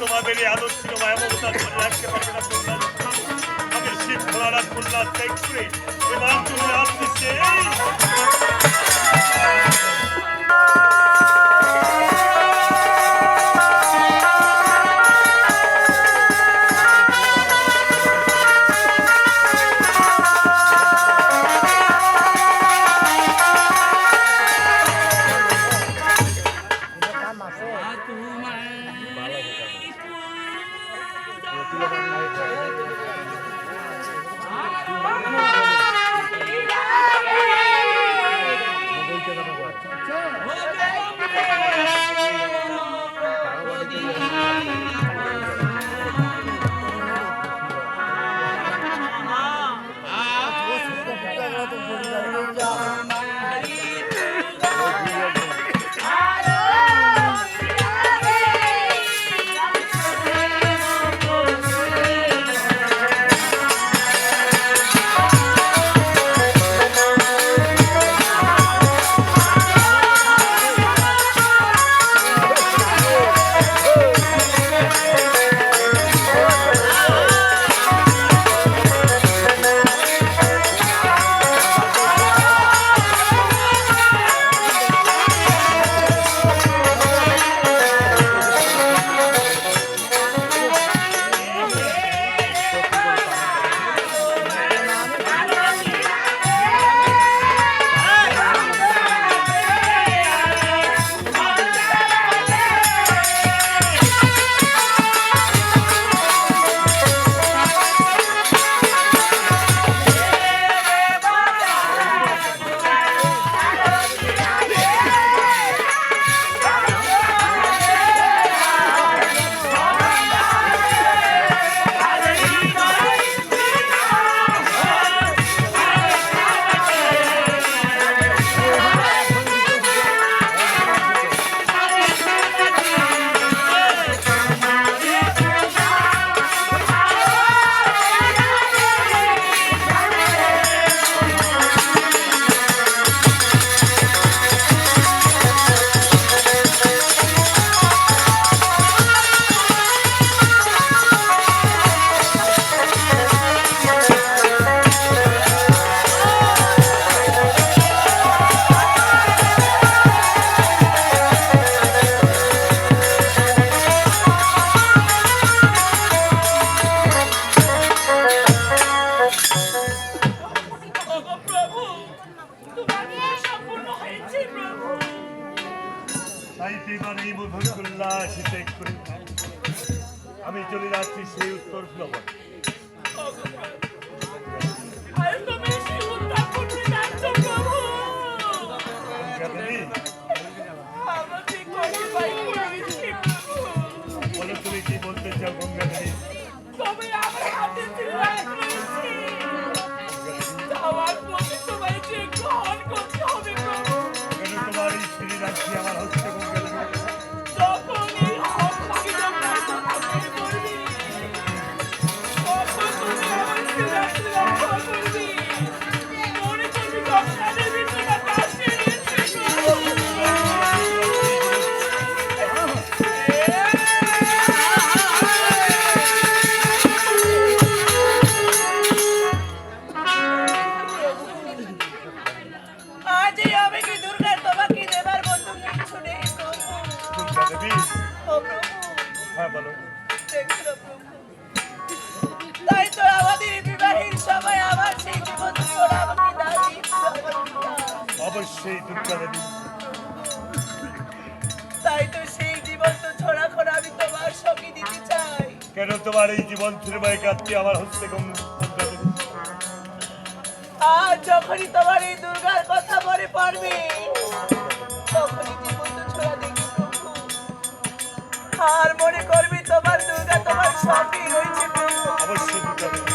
তোমাদের এই আদর ছিল মায়া মমতা ধরে রাখতে পারবে না তোমরা। আমি শিব ভোলারা খুলনা ত্যাগ করে এবার চলে আসতেছে আমি চলে যাচ্ছি সেই উত্তর লবণ। বলো তুমি কি বলতে চাও গঙ্গাধরী? তোমার এই শ্রী রাখছি আমার হচ্ছে গঙ্গাধরী। অবশ্যই দুর্গা দেবী। তাই তো সেই জীবন্ত ছড়া খরা আমি তোমার সঙ্গে দিতে চাই। কেন তোমার এই জীবন ফিরবাই কাটতে আমার হস্তে দুর্গা দেবী? আর যখনই তোমার এই দুর্গার কথা মনে পড়বে তখনই জীবন্ত ছড়া দেখি প্রভু, আর মনে করবি তোমার দুর্গা তোমার সঙ্গে রয়েছে প্রভু। অবশ্যই দুর্গা দেবী।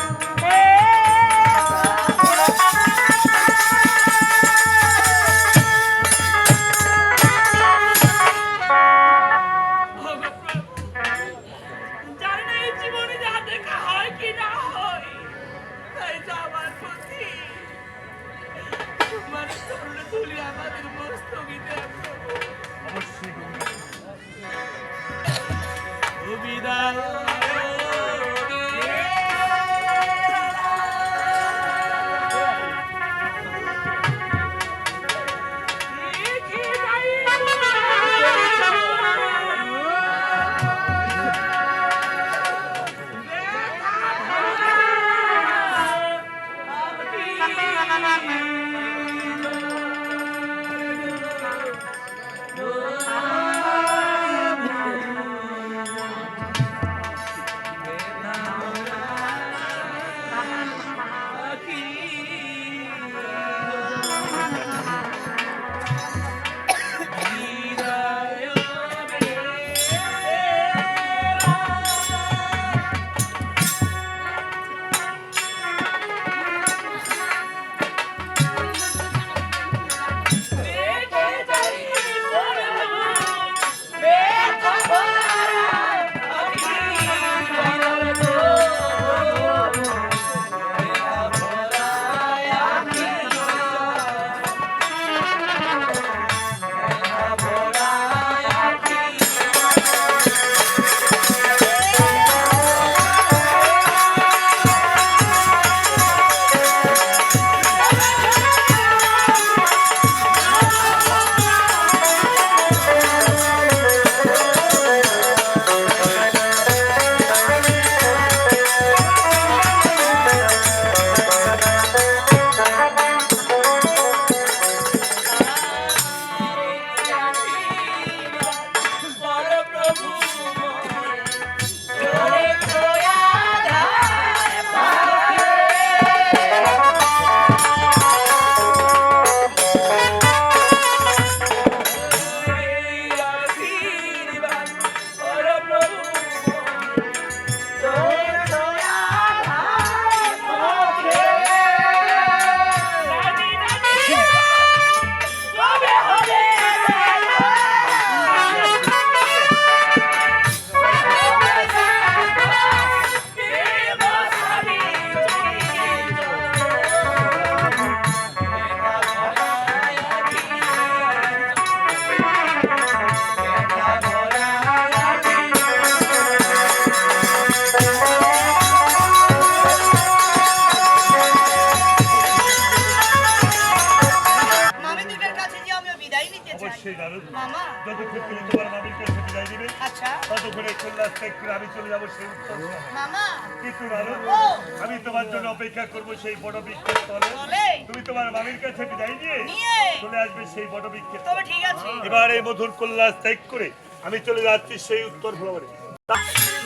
অবশ্যই মামা যতক্ষণ তুমি তোমার মামির কাছে বিদায় দিবে আচ্ছা ততক্ষণে কন্যাস ত্যাগ করে আমি চলে যাবো সেই উত্তর। মামা কিন্তু রানু ও আমি তোমার জন্য অপেক্ষা করবো সেই বড় বৃক্ষের তলে। বলে তুমি তোমার মামির কাছে বিদায় নিয়ে চলে আসবে সেই বড় বৃক্ষের তবে ঠিক আছে। এবার এই মধুর কন্যাস ত্যাগ করে আমি চলে যাচ্ছি সেই উত্তর ভ্রমণে।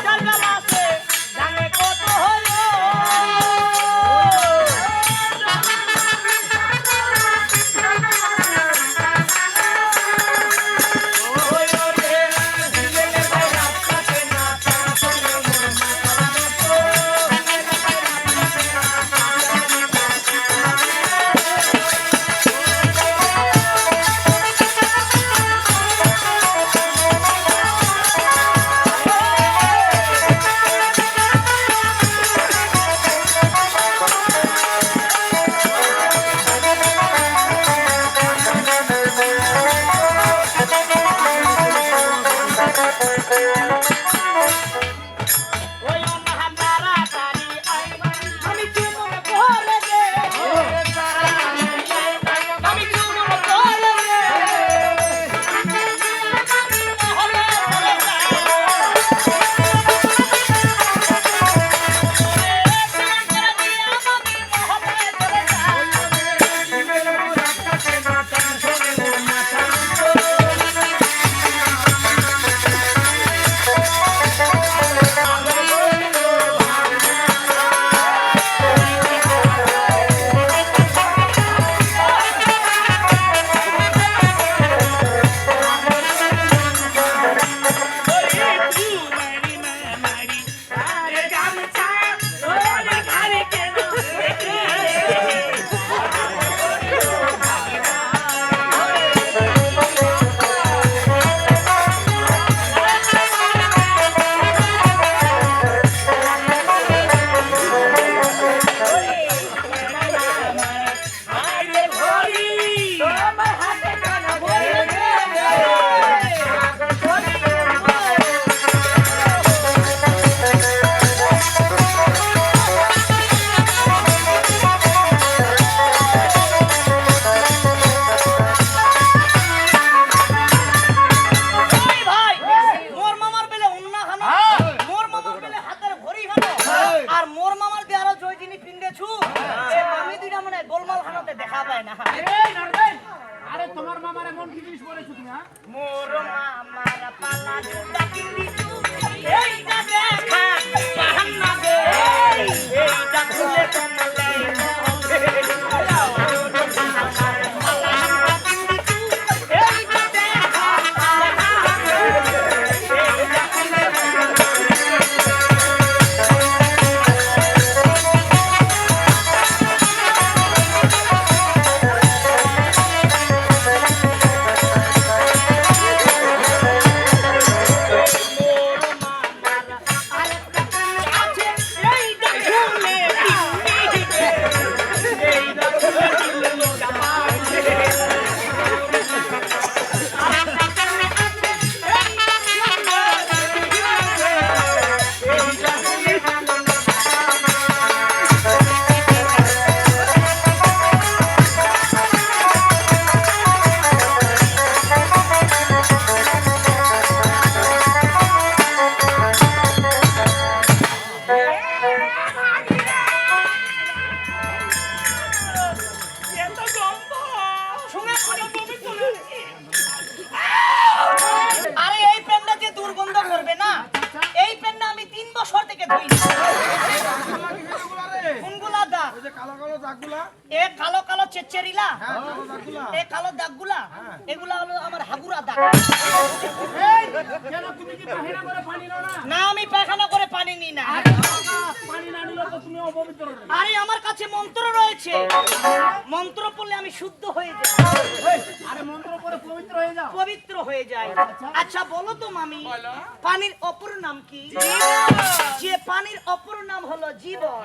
জানলা আছে জানে কত হলো খানাতে দেখা পায় না। এই নারবেন, আরে তোমার মামার এমন কি জিনিস বলেছো তুমি? হ্যাঁ, মোর মামার পালা ডাকি দিছু এইটা দেখা বাহান্না দে এইটা খুলে কমলে এগুলা হলো আমার হাগুরা দাগ। কেন তুমি কি পায়খানা করে পানি নাও না? না, আমি পায়খানা করে পানি নিই না। পানি না নিলে তো তুমি অপবিত্র। আরে আমার কাছে মন্ত্র রয়েছে, মন্ত্র পড়লে আমি শুদ্ধ হয়ে যাই। আরে মন্ত্র পড়ে পবিত্র হয়ে যাও? পবিত্র হয়ে যায়। আচ্ছা বলো তো মামি, পানির অপর নাম কি? যে পানির অপর নাম হলো জীবন।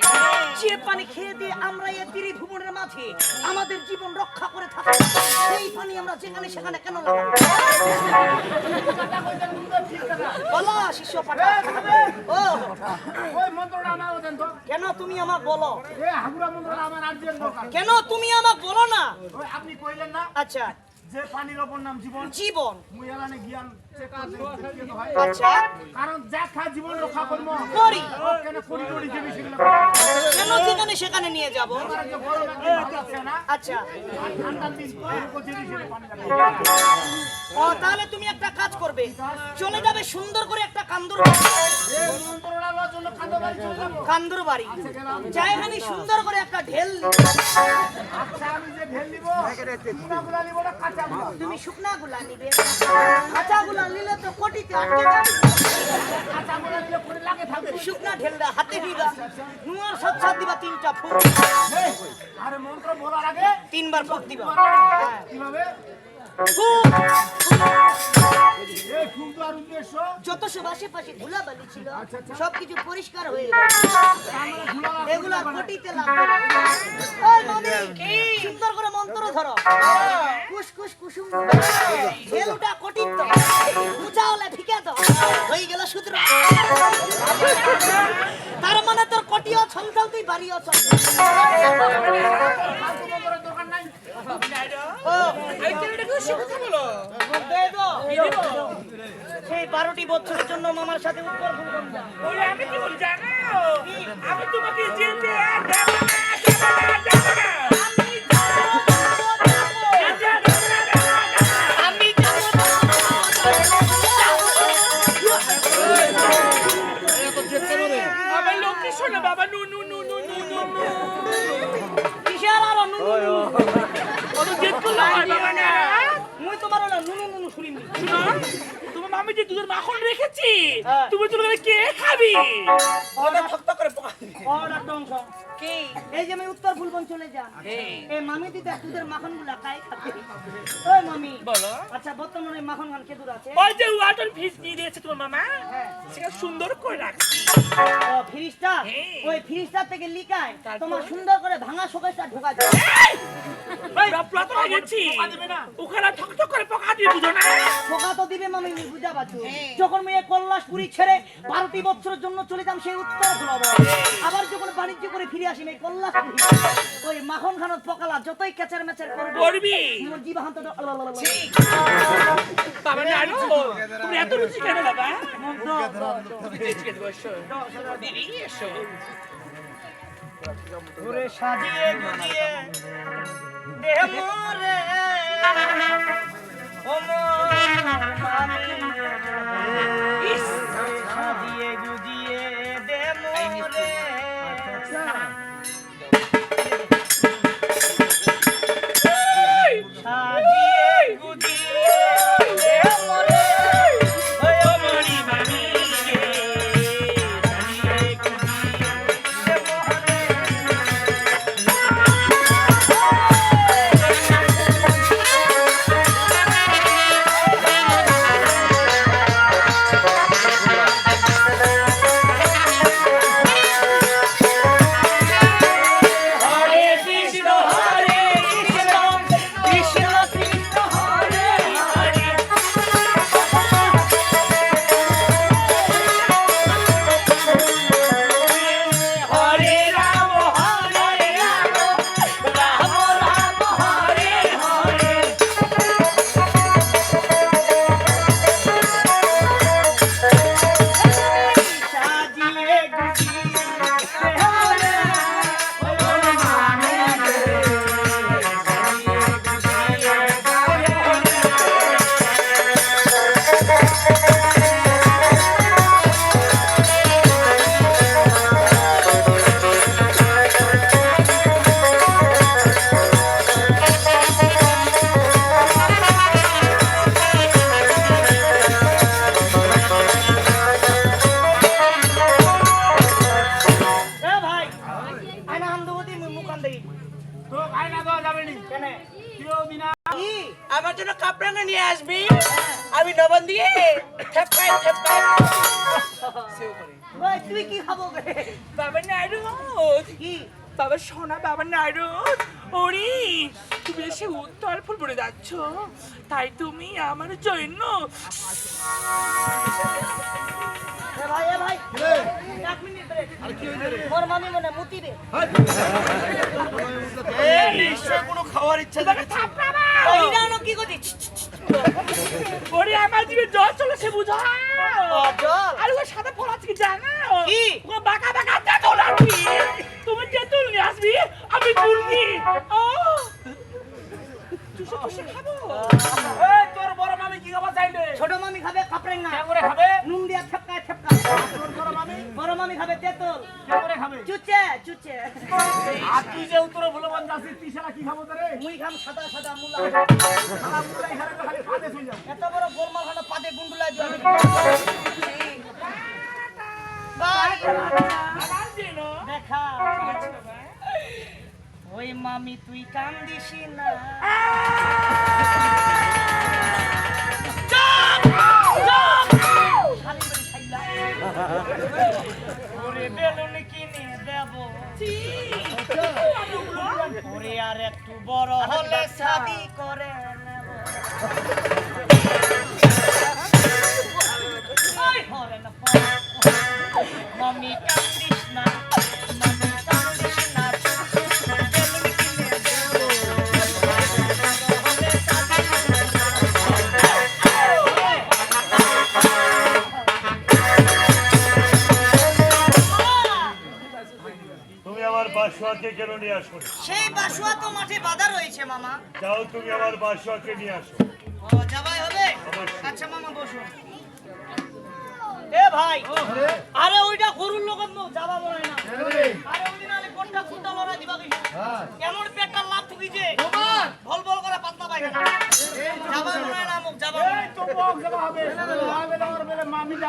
যে পানি খেয়ে দিয়ে আমরা এই ত্রিভুবনের মাঝে আমাদের জীবন রক্ষা করে থাকি, সেই পানি আমরা যেখানে সেখানে কেন লাগাবো? বলো শিষ্য পাঠা। ও ওই মন্ত্রটা নাও দেন তো। কেন তুমি আমাকে বলো? এই হাগুরা মন্ত্রটা আমার আর্জেন্ট দরকার। কেন তুমি আমাকে বলো না? ওই আপনি কইলেন না আচ্ছা যে পানির অপর নাম জীবন? জীবন। মুই এলানে জ্ঞান চেক করতে হয়। আচ্ছা কারণ যা খা জীবন রক্ষা করব করি। কেন করি করি যে বেশি কেন যেখানে সেখানে নিয়ে যাব? আমার যে বড় লাগে ভালো আছে না? আচ্ছা আর ঠান্ডার দিন কোচি দিছে পানি লাগে। ও তাহলে তুমি একটা কাজ করবে, চলে যাবে সুন্দর করে একটা কান্দুর এই মন্ত্রটা লওয়ার জন্য খাদ্য বাড়ি চলে যাব। কান্দুর বাড়ি জায়গানি সুন্দর করে একটা ঢেল। আচ্ছা আমি যে ঢেল নিব গুলা নিব না কাঁচা গুলা? তুমি শুকনা গুলা নিবে, কাঁচা গুলা নিলে তো কোটিতে আটকে যাবে। কাঁচা গুলা নিলে পরে লাগে থাকবে। শুকনা ঢেলটা হাতে নিবা, নুয়ার সাত দিবা 3টা ফুট, এই, আরে মন্ত্র বলার আগে 3বার ফুট দিবা। হ্যাঁ। কিভাবে? ফুট। এই ফুল তো আর উদ্দেশ্য যত সব আশেপাশে ধুলাবালি ছিল আচ্ছা। সবকিছু পরিষ্কার হয়ে গেল। আমরা ধুলা এগুলা কোটিতে লাগবে না। ওই মামি সুন্দর করে মন্ত্র ধরো। কুস কুস কুসুম ঢেলুটা কোটির তো মুচাওলে ভিকে তো হয়ে গেল সূত্র। তার মানে তোর কোটিও ছলছল তুই বাড়িও ছল। মন্ত্রের দরকার নাই। ও এই ছেলেটা কি শিখতে বলো? দে দাও। সেই 12টি বছরের জন্য মামার সাথে উত্তর ভুলবো না। ওরে আমি কি বলি জানো? আমি তোমাকে যেতে আমার লক্ষ্মী শোনো বাবা নু নু নু নু নু নু নু কিসের আর নুনু? কত জেদ করলো বাবা না মুই তোমার না নুনু নুনু শুনিনি। শুনো তোমার মামি যে দুধের মাখন রেখেছি হ্যাঁ। তুমি তো কে খাবি? ওটা থকথক করে পোকা দিবে। ওটা টংস। কি? এই যে আমি উত্তর ফুলবন চলে যা। এই মামি দিদা দুধের মাখন গুলা কাই খাবে? ওই মামি বলো। আচ্ছা বর্তমানে মাখন খান কে দূর আছে? ওই যে ওয়াটার ফিস দিয়ে দিয়েছে তোমার মামা হ্যাঁ। সেটা সুন্দর করে রাখছি। ও ফ্রিজটা? হ্যাঁ। ওই ফ্রিজটা থেকে লিকায় তারপর? তোমার সুন্দর করে ভাঙা শোকেসটা ঢোকা যায়। ওই রপ্লাত হয়ে গেছি ওখানে ঠক ঠক করে পোকা দিয়ে বুঝো না? পোকা তো দিবে মামি বুঝা পাচ্ছো। যখন মেয়ে কৈলাসপুরি ছেড়ে 12টি বছরের জন্য চলে যাম সেই উত্তর ফুলাবো, আবার যখন বাণিজ্য করে ফিরে আসি মেয়ে কৈলাসপুরি ওই মাখন খানত পকালা যতই কেচার মেচার করবে করবি মোর জিবাহান্তটা বাবা না আনো তুমি এত রুচি কেন বাবা? ঠিক আছে বসো দিদি এসো ঘুরে সাজিয়ে গুজিয়ে ও মোর মামি ইস সাজিয়ে গুজিয়ে দে মোরে সাজিয়ে গুজিয়ে দে মোরে ও মরি মামি সাজিয়ে গুজিয়ে দে মোরে আমার জন্য কাপড়া নিয়ে আসবি আমি লবণ দিয়ে থেপকাই থেপকাই ওই তুই কি খাবো রে বাবা নাইরুদ কি বাবা সোনা বাবা নাইরুদ ওরে তুমি এসে উত্তর ফুল পড়ে যাচ্ছ তাই তুমি আমার জন্য এ ভাই এক মিনিট ব্রেক আর কি হইছে রে মোর মামি মনে মুতি রে এ নিশ্চয় কোনো খাওয়ার ইচ্ছা জেগেছে ওই না কি করছিস ওরে আমার জিভে জল চলেছে বুঝা জল আর ওই সাদা ফল আছে কি জানো কি ও বাঁকা বাঁকা তেঁতুল আসবি তুমি তেঁতুল নিয়ে আসবি আমি তুলবি ও চুষে চুষে খাবো এই তোর বড় মামি কি খাবার চাইলে ছোট মামি খাবে কাপড়েঙ্গা কেমন করে খাবে নুন দিয়া ঠেপকায় তোর বড় মামি খাবে তেতুল কেমন করে খাবে চুচে আর তুই যে উত্তরে ভুলবান যাচ্ছিস তুই শালা কি খাবো রে মুই খাম সাদা মুলা শালা পুরা এখানে তো খালি ফাঁদে শুই যাও এত বড় গোলমাল খানা পাতে গুন্ডুলাই দিও বাই আমার জন্য দেখা ওই মামি তুই কান্দিস না ওরে বেলুন কিনে দেব ওরে আর একটু বড় হলে শাদি করে নেব মামি কান্দিস না বাসুয়াকে কেন নিয়ে আসো? সেই বাসুয়া তো মাঠে বাঁধা রয়েছে মামা। যাও তুমি আমার বাসুয়াকে নিয়ে আসো। ও যাবাই হবে? অবশ্যই। আচ্ছা মামা বসো। এ ভাই, আরে ওইটা গরুর লগত নো যাবা বলে না। আরে ওইদিন আলে কোনটা খুঁটা লড়া দিবা কইছে। এমন পেটটা লাভ ঠুকিছে। ভল ভল করে পাতলা পায়খানা। যাবা বলে না মুখ যাবা। এই তো বক যাবা হবে। হবে না ওর বেলে মামি যা।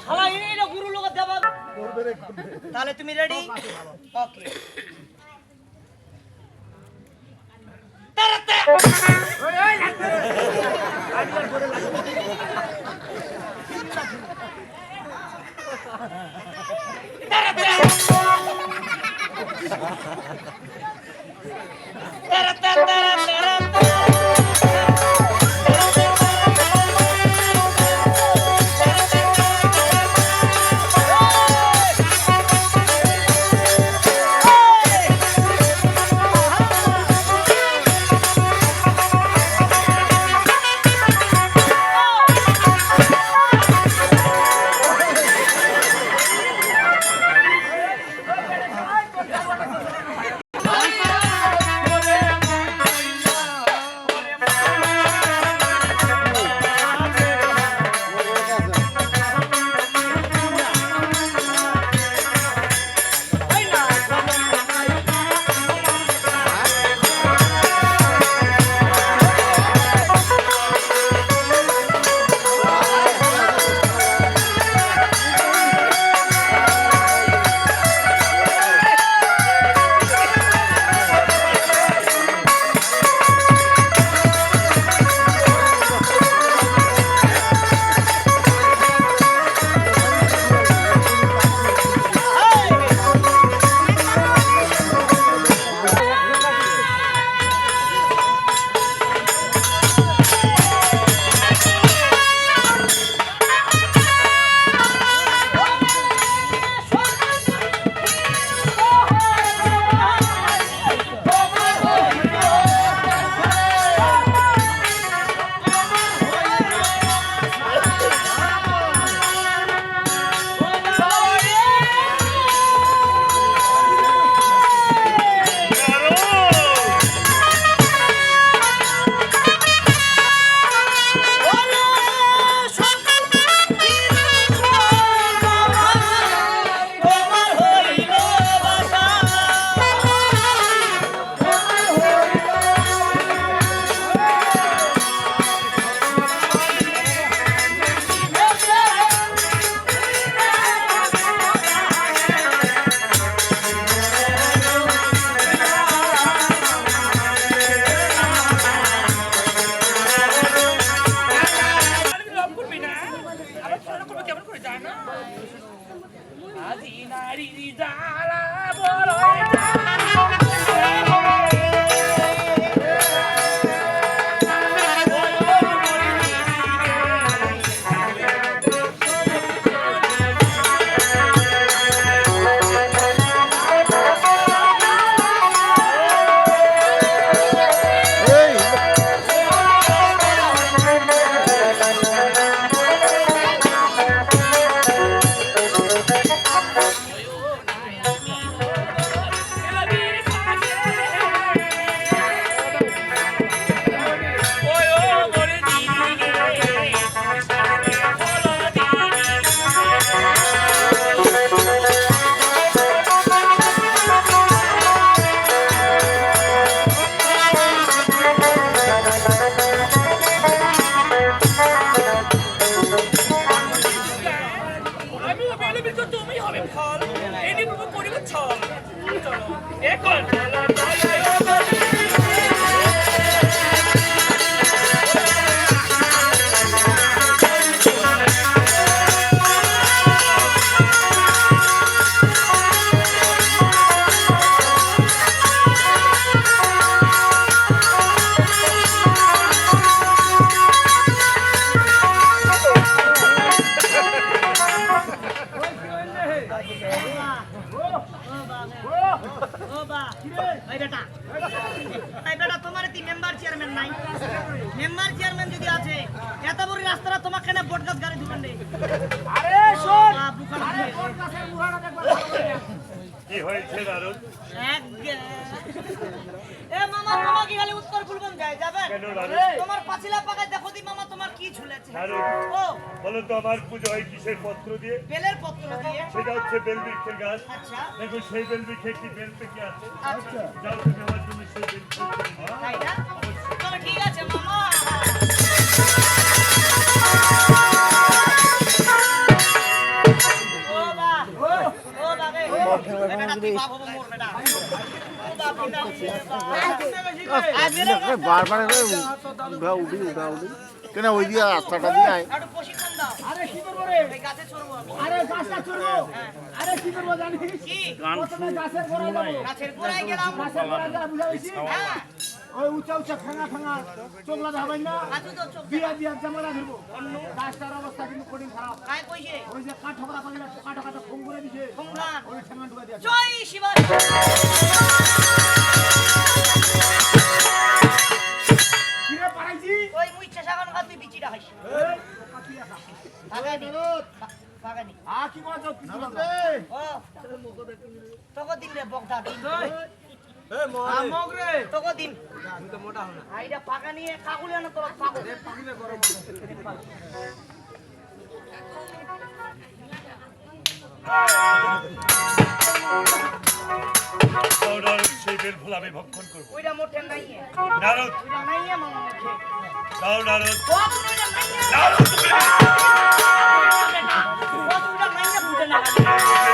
শালা এই না গুরু লোক দেবা তাহলে তুমি রেডি ওকে কি হয়েছে নারদ? মামা মামা কি খালি উত্তর পূর্বন যায় যাবেন? কেন নারদ? তোমার পাঁচিলা পাকায় দেখো দি মামা তোমার কি ঝুলেছে? নারদ, ও বলো তো আমার পুজো হয় কিসের পত্র দিয়ে? বেলের পত্র দিয়ে। সেটা হচ্ছে বেলবৃক্ষের গাছ। আচ্ছা দেখো সেই বেলবৃক্ষে একটি বেল পেকে আছে। আচ্ছা যাও তুমি আমার জন্য সেই বেল পেকে নিয়ে আও। তাই না? তবে ঠিক আছে মামা। বারবার উঠি কেন ওই দিয়ে রাস্তাটা দিয়ে আয় একটু প্রশিক্ষণ দাও। আরে কি করবো রে? এই গাছে চড়বো আমি। আরে গাছটা চড়বো। আরে কি করবো জানিস? কি? প্রথমে গাছের গোড়ায় যাবো। গাছের গোড়ায় গেলাম। গাছের গোড়ায় যাবো, বুঝা হয়েছে? হ্যাঁ, ওই উঁচা উঁচা ভাঙা চোখলা দেখাবেন না। গাছে তো চোখ বিয়া জামানা ধরবো। গাছটার অবস্থা কিন্তু কঠিন খারাপ। কায় কইছে? ওই যে কাঠকড়া পাখিরা কাটা ফোন করে দিছে। কুমড়ান। ওই ঠেঙ্গা ঢুকা দিয়েছে। জয় শিবা। কিরে পারাইছি? ওই মুই চেষ্টা করুন তুই বিচিটা খাইস। এই, কাকি একা। বাগানি। বাগানি। কি করছো? কিছু করবে? ও, তোকে দিন রে বকদা দিন। মগ রে। তোকে দিন। আইডা পাকা নিয়ে কাকুলি আনো তোর পাগল। নারদ সেই বেল ফল আমি ভক্ষণ করবো। ওইটা মোটে নাইয়ে। নারদ ওইটা নাইয়ে মামা মুখে। দাও নারদ। ও ওইটা নাইয়ে। নারদ ও ওইটা নাইয়ে ফুটে না।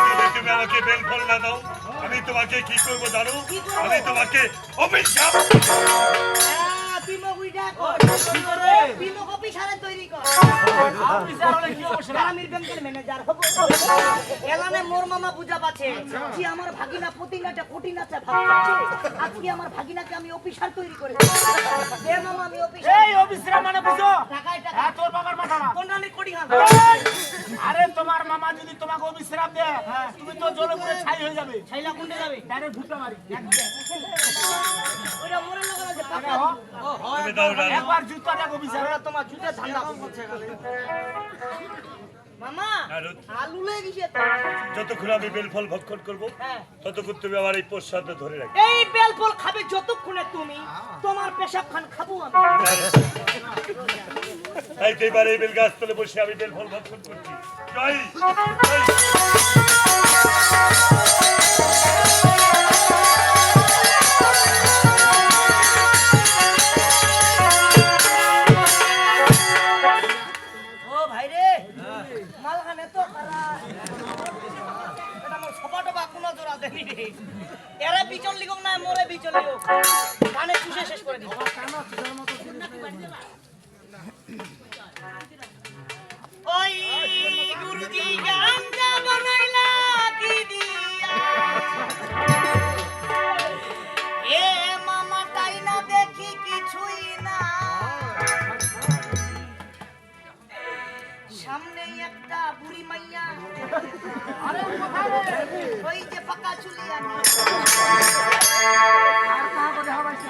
যদি তুমি আমাকে বেল ফল না দাও আমি তোমাকে কি করবো জানো? আমি তোমাকে অভিশাপ তুই মগ উইটা কর। কি করে? তুই মগ অফিসারে তৈরি কর। অফিসার হলে কি অবস্থা? আমির ব্যাংকের ম্যানেজার হবো। এলানে মোর মামা বুঝা পাচ্ছে যে আমার ভাগিনা প্রতিনাটা কোটি নাচে ভাবছে। আজকে আমার ভাগিনাকে আমি অফিসার তৈরি করে দে মামা আমি অফিসার। এই অফিসরা মানে বুঝো? টাকায় টাকা। হ্যাঁ, তোর বাবার মাথা না। কোনটানে কোটি হাত। আরে তোমার মামা যদি তোমাকে অবিশ্রাম দেয় তুমি তো জলে পুরে ছাই হয়ে যাবে। ছাইলা কোনটা যাবে? ডাইরেক্ট ঢুকতে মারি ওইটা মোরে লগা আছে পাকা। তুমি দাও নারদ। একবার জুতা দেখ অবিশ্রাম। ওরা তোমার জুতে ধান্দা করছে খালি। মামা নারদ আলু লেগে গেছে তো। যতক্ষণ আমি বেল ফল ভক্ষণ করবো হ্যাঁ। ততক্ষণ তুমি আমার এই প্রসাদ ধরে রাখবে। এই বেল ফল খাবে যতক্ষণে তুমি তোমার পেশাব খান খাবো আমি। তাই তো এবার এই বেল গাছ তলে বসে আমি বেল ফল ভক্ষণ করছি। জয় জয়। ও ভাই রে মালখানে তো খারাপ। এটা মোর সপাটো বা কোনো জোড়া দেনি রে। এরা বিচল লিখক না মোরে বিচল লিখক। কানে চুষে শেষ করে দিই। ওই গুরুজি গাঞ্জা বানাইলা কি দিয়া। এ মামা তাই না দেখি কিছুই না। সামনে একটা বুড়ি মাইয়া। আরে কোথায় রে? ওই যে পাকা চুলি আমি। আর কাহাকে দেখা পাইছি?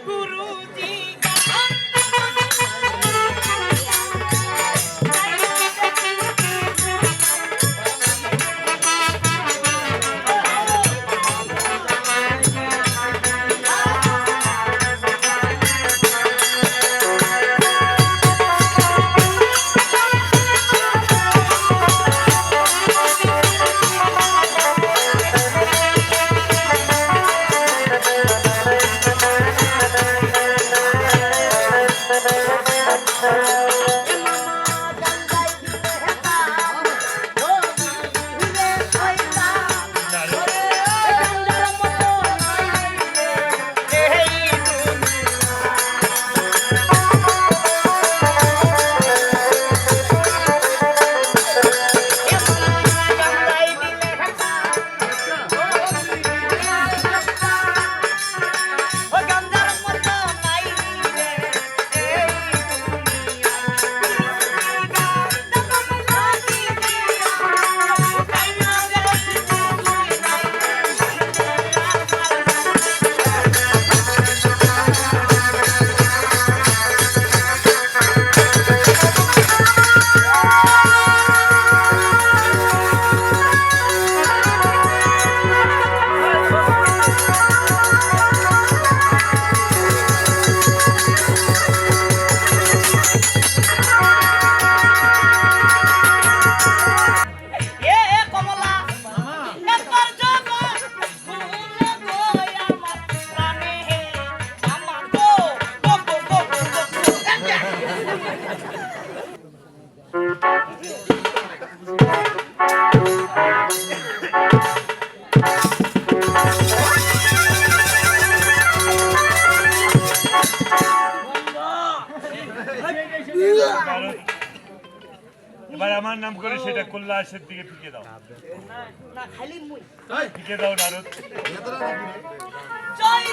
গুরুজি নারদ, এবার আমার নাম করে সেটা কৈলাসের দিকে ফিকে দাও। না খালি মুই ফিকে দাও নারদ। জয়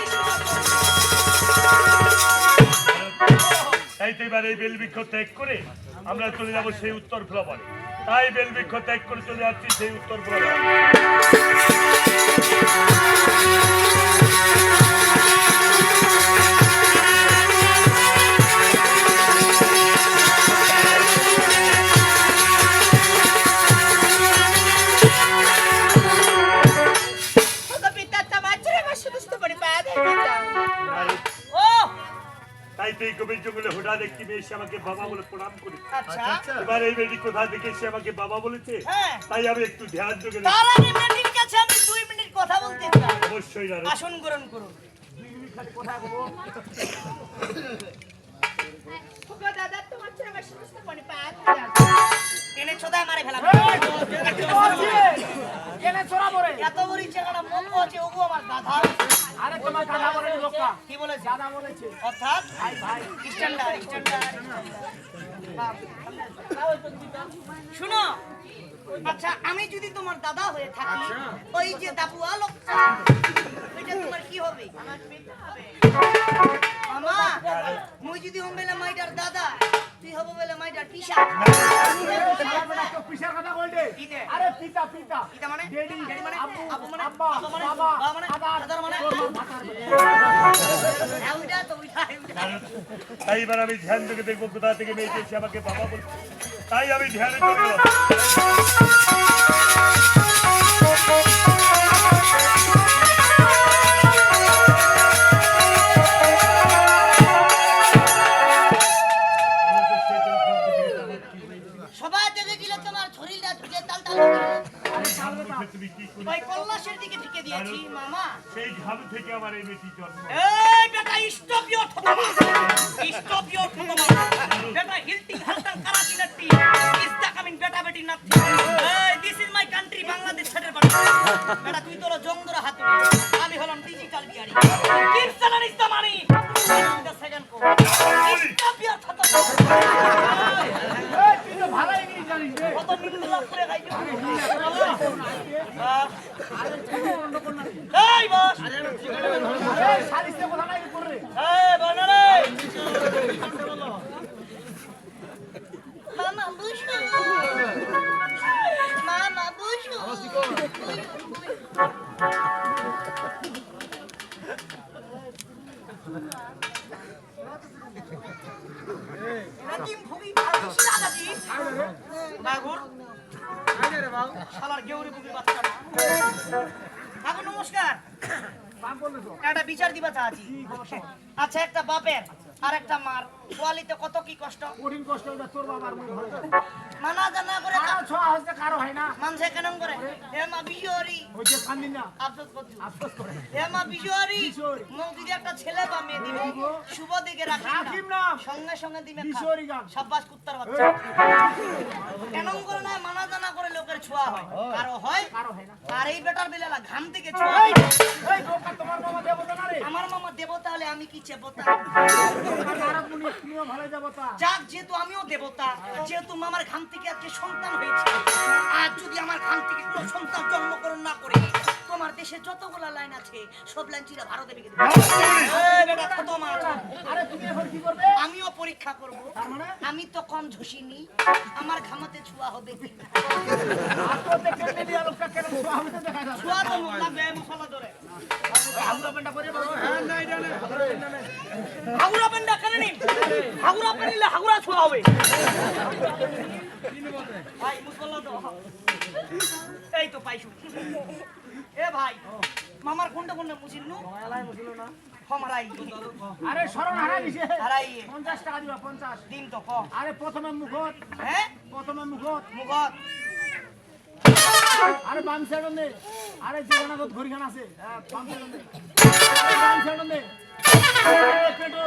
তাই তো এবার এই বেলবৃক্ষ ত্যাগ করে আমরা চলে যাবো সেই উত্তর ফ্লবনে। তাই বেলবৃক্ষ ত্যাগ করে চলে যাচ্ছি সেই উত্তর ফ্লবনে। ও তাই তো এই গভীর জঙ্গলে হঠাৎ একটি মেয়ে এসে আমাকে বাবা বলে প্রণাম করে। আচ্ছা এবার এই মেয়েটি কোথা থেকে এসে আমাকে বাবা বলেছে, হ্যাঁ। তাই আমি একটু ধ্যান যোগে তার আগে মেয়েটির কাছে আমি 2 মিনিট কথা বলতে চাই। অবশ্যই নারদ। আসন গ্রহণ করুন। টেনে ছোদায় মারে ফেলাম। কেন চোরা পড়ে? এত বড় জায়গাটা মন আছে ওগো আমার গাধা। আরে তোমার গাধা বলে লোকা। কি বলেছে? গাধা বলেছে। অর্থাৎ ভাই ভাই স্ট্যান্ডার্ড। শুনো, আচ্ছা আমি যদি তোমার দাদা হয়ে থাকি, ওই যে দাপুয়া লোকটা, ওইটা তোমার কি হবে? মামা, মুই যদি হম বেলে মাইটার দাদা, তুই হব বেলে মাইটার পিসা। তো পিসার কথা বলতে। কি দে? আরে পিতা পিতা। পিতা মানে? ড্যাডি ড্যাডি মানে? আব্বু মানে? আব্বা আব্বা মানে? বাবা বাবা মানে? ফাদার ফাদার মানে? হ্যাঁ, ওইটা তো, ওইটা। তাই এবার আমি ধ্যান থেকে দেখবো কোথা থেকে মেয়েটি এসে আমাকে বাবা বলছে। তাই আমি ধ্যানে চলে গেলাম। সবাই দেখেছিল তোমার শরীরটা ঢুকে তাল তাল। তুমি কি করলে? ওই কল্লাসের দিকে ফিকে দিয়েছি মামা। সেই ঘাম থেকে আমার এই মেয়েটি জন্ম। এই বেটা স্টপ ইওর ঠোকমা, স্টপ ইওর ঠোকমা। বেটা হিলটিং হালটাং কারাচি নাটি ইজ দা কামিং বেটা বেটি নাথি। এই this is my country Bangladesh ছেড়ে বাড়ি। বেটা তুই তোর জঙ্গর হাত আমি হলাম ডিজিটাল বিয়ারি। কিপ সালার is the money the second কো স্টপ ইওর ঠোকমা। এই তুই তো ভালো ইংলিশ জানিস রে। কত মিনিট করে গাইছো। এই বস, এই সালিসে কথা নাই করে। এই বনরে মামা বুঝো, মামা বুঝো। শালার গেউরি বুকি বাচ্চা। কাকু নমস্কার। একটা বিচার দিবা চাচ্ছি। আচ্ছা, একটা বাপের আর একটা মার কোয়ালিতে কত কি কষ্ট। কঠিন কষ্ট হইবা তোর বাবার মুখ ভালো করে। মানা জানা করে কারো ছোঁয়া হচ্ছে কারো হয় না। মানছে কেন করে হে মা বিজয়রি ওই যে কান্দিন না আফসোস করছি। আফসোস করে। হে মা বিজয়রি বিজয়রি। মো যদি একটা ছেলে বা মেয়ে দিবে শুভ দিকে রাখিম না। সঙ্গে সঙ্গে দিবে বিজয়রি গান। সাব্বাস কুত্তার বাচ্চা। কেন করে না মানা জানা করে লোকের ছোঁয়া হয়, কারো হয় কারো হয় না। আর এই বেটার বেলা ঘাম থেকে ছোঁয়া। এই এই বোকা তোমার মামা দেবতা না রে। আমার মামা দেবতা হলে আমি কি চেবতা? খারাপ মুনি তুমিও ভালো দেবতা। যাক, যেহেতু আমিও দেবতা, যেহেতু মামার ঘাম থেকে আজকে সন্তান হয়েছে, আর যদি আমার ঘাম থেকে কোনো সন্তান জন্মগ্রহণ না করে, তোমার দেশে যতগুলা লাইন আছে সব লাইন চিরা ভারতে বিকে দেবে। এই বেটা খতম আছে। আরে তুমি এখন কি করবে? আমিও পরীক্ষা করব। তার মানে আমি তো কম ঝুসিনি, আমার ঘামাতে ছোঁয়া হবে কি না। আর তো দেখে নেবি আলোকটা কেন ছোঁয়া হবে তো দেখা যাবে। ছোঁয়া তো মুখ লাগবে মশলা ধরে। আমরা পেন্টা করে বলো। হ্যাঁ না এটা না। হাগুরা পেন্ডা কেন নিন? হাগুরা পেনিলে হাগুরা ছোঁয়া হবে। ভাই মুসল্লা তো এই তো পাইছু। এ ভাই মামার কোনটা কোনটা মুছিল নু? এলাই বসিল না। হমারাই আরে শরণ হারাই দিছে। হারাই 50 টাকা দিবা 50। দিন তো ক। আরে প্রথমে মুখত। হ্যাঁ প্রথমে মুখত। মুগত আরে বাম সাইড দে। আরে যেখানে তো ঘড়িখান আছে। হ্যাঁ বাম সাইড দে। বাম সাইড দে। আরে পেটো।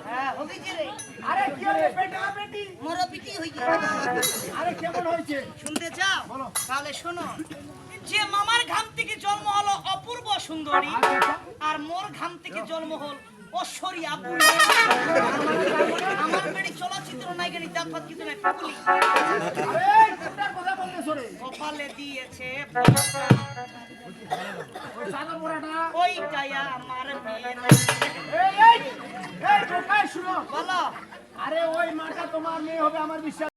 হ্যাঁ হবে যে রে আরে কি হলো বেটা বেটি মোর পিটি হই গে আরে কেমন হয়েছে শুনতে চাও তাহলে শোনো যে মামার ঘাম থেকে জন্ম হলো অপূর্ব সুন্দরী আর মোর ঘাম থেকে জন্ম হল ঐশ্বরিয়া পূর্ণি আমার বেড়ি চলচ্চিত্র নায়িকারি দেখত কিন্তু না পুলি আরে কোনটার কথা বলতেছ রে কপালে দিয়েছে ওই সাদা পোড়াটা ওইটাই আমার মেয়ে এই এই এই বোকাই শুনো বলো আরে ওই মাটা তোমার মেয়ে হবে আমার বিশ্বাস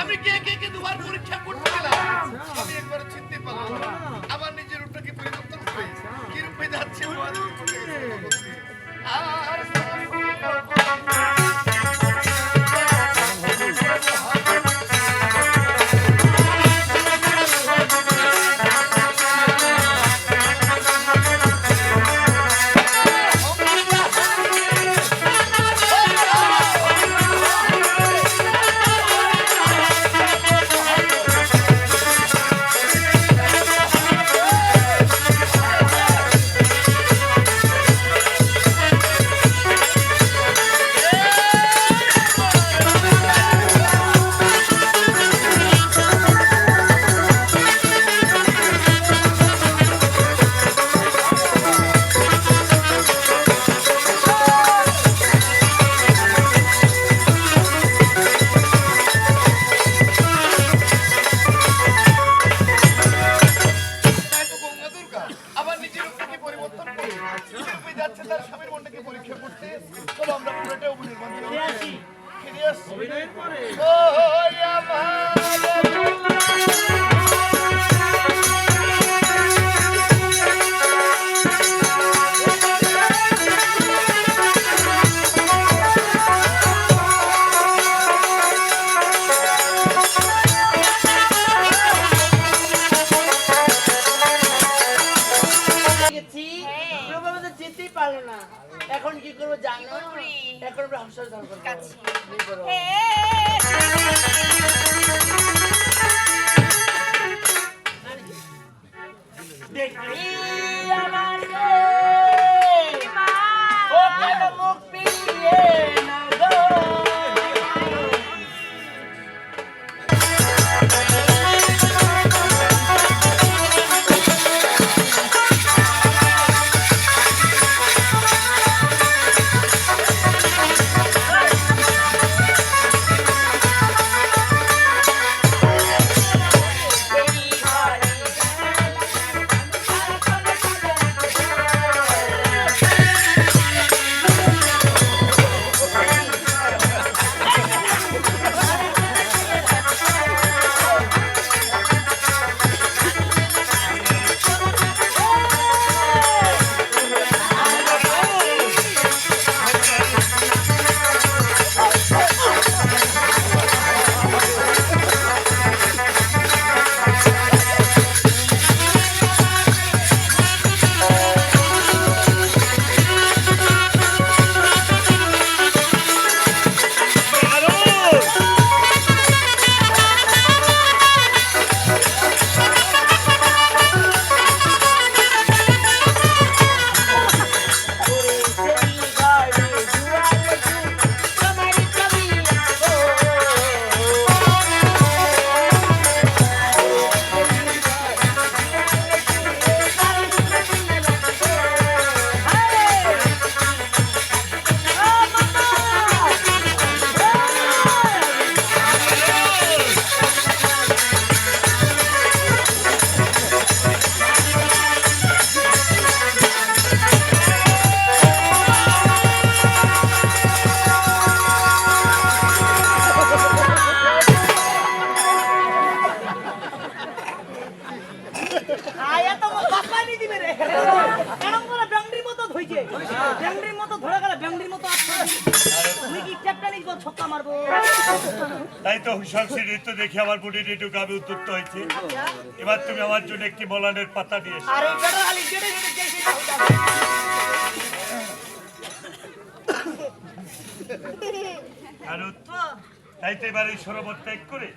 আমি কে কে কে দুবার পরীক্ষা করতে গেলাম আমি একবার চিনতে পারলাম আবার নিজের রূপটাকে পরিবর্তন করে কি রূপে যাচ্ছে আর এখন কি করবো জানো এখন হাসর ধান করবো দেখি আমার মুখ পিয়ে না গো গো। তাই তো হুশাসী ঋতু দেখে আমার বুড়ি একটু গাবে উত্তপ্ত হয়েছে। এবার তুমি আমার জন্য একটি মলানের পাতা নিয়ে এসো। আর এই বেটা আলি গেড়ে গেড়ে চেয়েছে যাও যাও। আর তাই তো এবার এই সরোবর ত্যাগ করে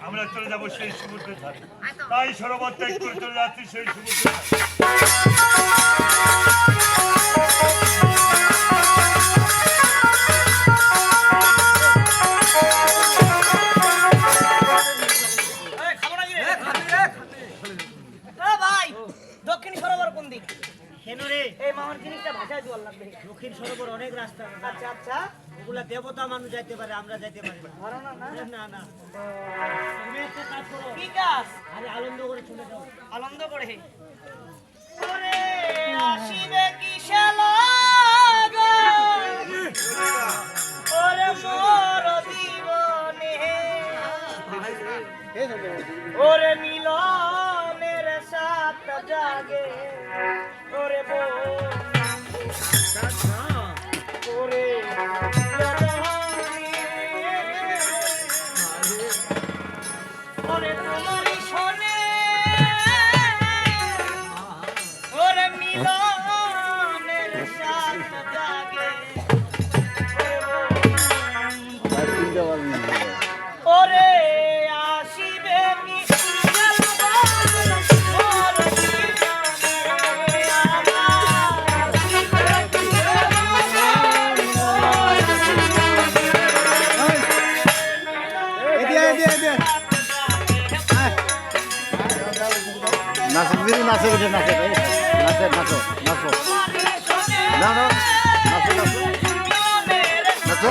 আমরা চলে যাবো সেই সমুদ্রের ধারে। তাই সরোবর ত্যাগ করে চলে যাচ্ছি সেই সমুদ্রের ধারে। এ ভাই, দক্ষিণ সরোবর কোন দিক? কেন রে এই মামার জিনিসটা ভাষায় জোয়ার লাগবে। দক্ষিণ সরোবর অনেক রাস্তা আচ্ছা আচ্ছা, ওগুলা দেবতা মানুষ যাইতে পারে, আমরা যাইতে পারি না। ধারণা না। না না তুমি একটা কাজ করো, কি কাজ? আরে আনন্দ করে চলে যাও। আনন্দ করে। ওরে আসিবে কিসে লাগন, ওরে মোর জীবনে, ওরে মিলনের সাত জাগে, ওরে ওরে ওরে তোমারই শোনে, ওরে মিলনের সাত জাগে, ওরে আসিবে কি নাচো দিদি, নাচো বেটে, নাচো নাচো নাচো নাচো না না নাচো নাচো নাচো।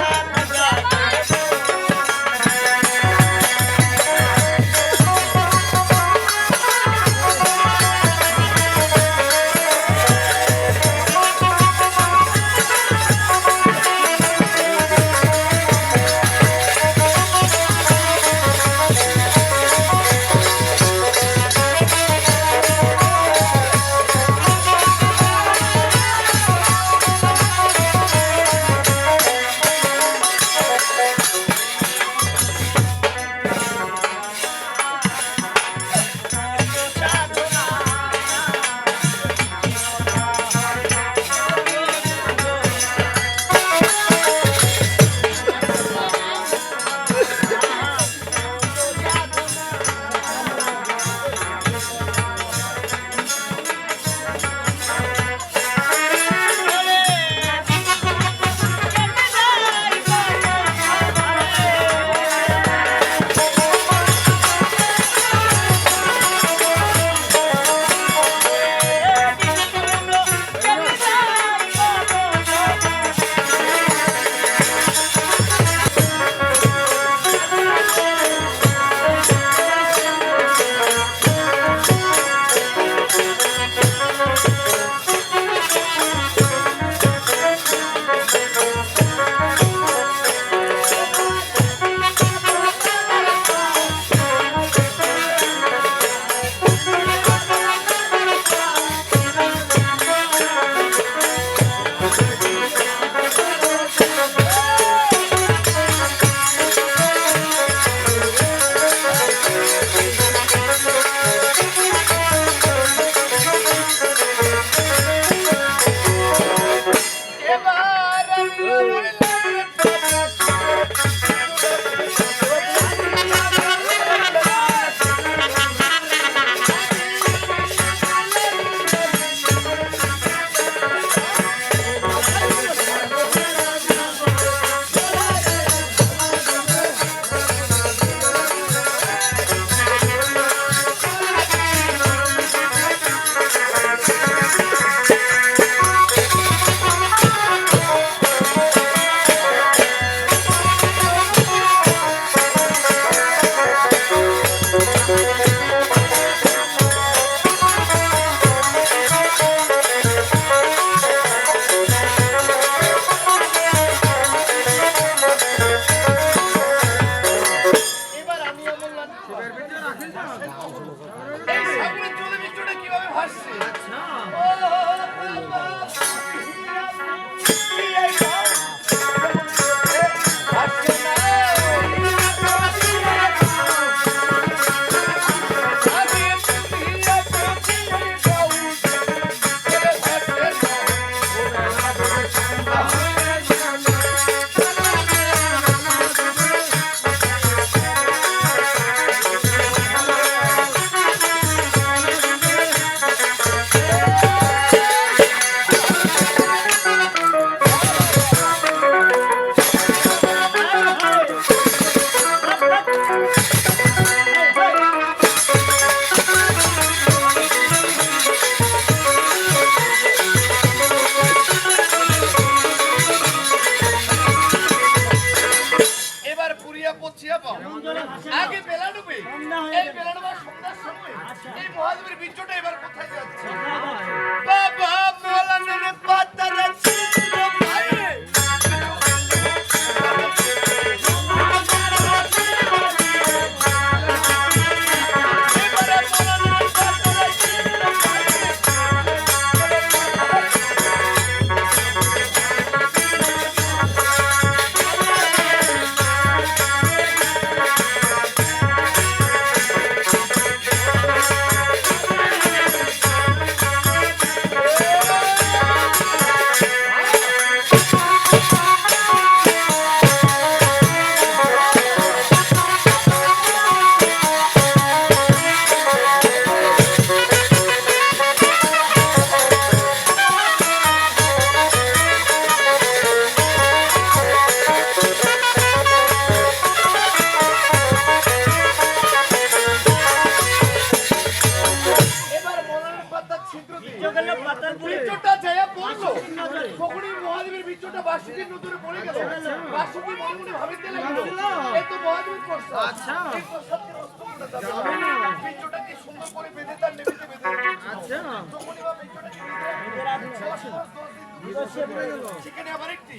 এবার পুরিয়া পচিয়া পাও আগে বেলা ডুবে এই বেলা ডুবার সন্ধ্যার সময় এই মহাদেবের বীর্যটা এবার কোথায় যাচ্ছে বাবা মেলানের পাতারে ছিদ্র ভাইরে এবারে মেলানের পাতারে ছিদ্র ভাইরে এবার মলানের পাতার ছিদ্র দিয়ে বীর্যটা যাইয়া পড়লো তখনই মহাদেবের বীর্যটা বাসুকীর নদীতে পড়ে গেল বাসুকী মনে মনে ভাবিতে লাগলো এ তো মহাদেবের প্রসাদ এই প্রসাদকে নষ্ট করে দেওয়া যাবে না। বীর্যটাকে সুন্দর করে বেঁধে তার নেভিতে বেঁধে তখনই বা বীর্যটাকে সেখানে আবার একটি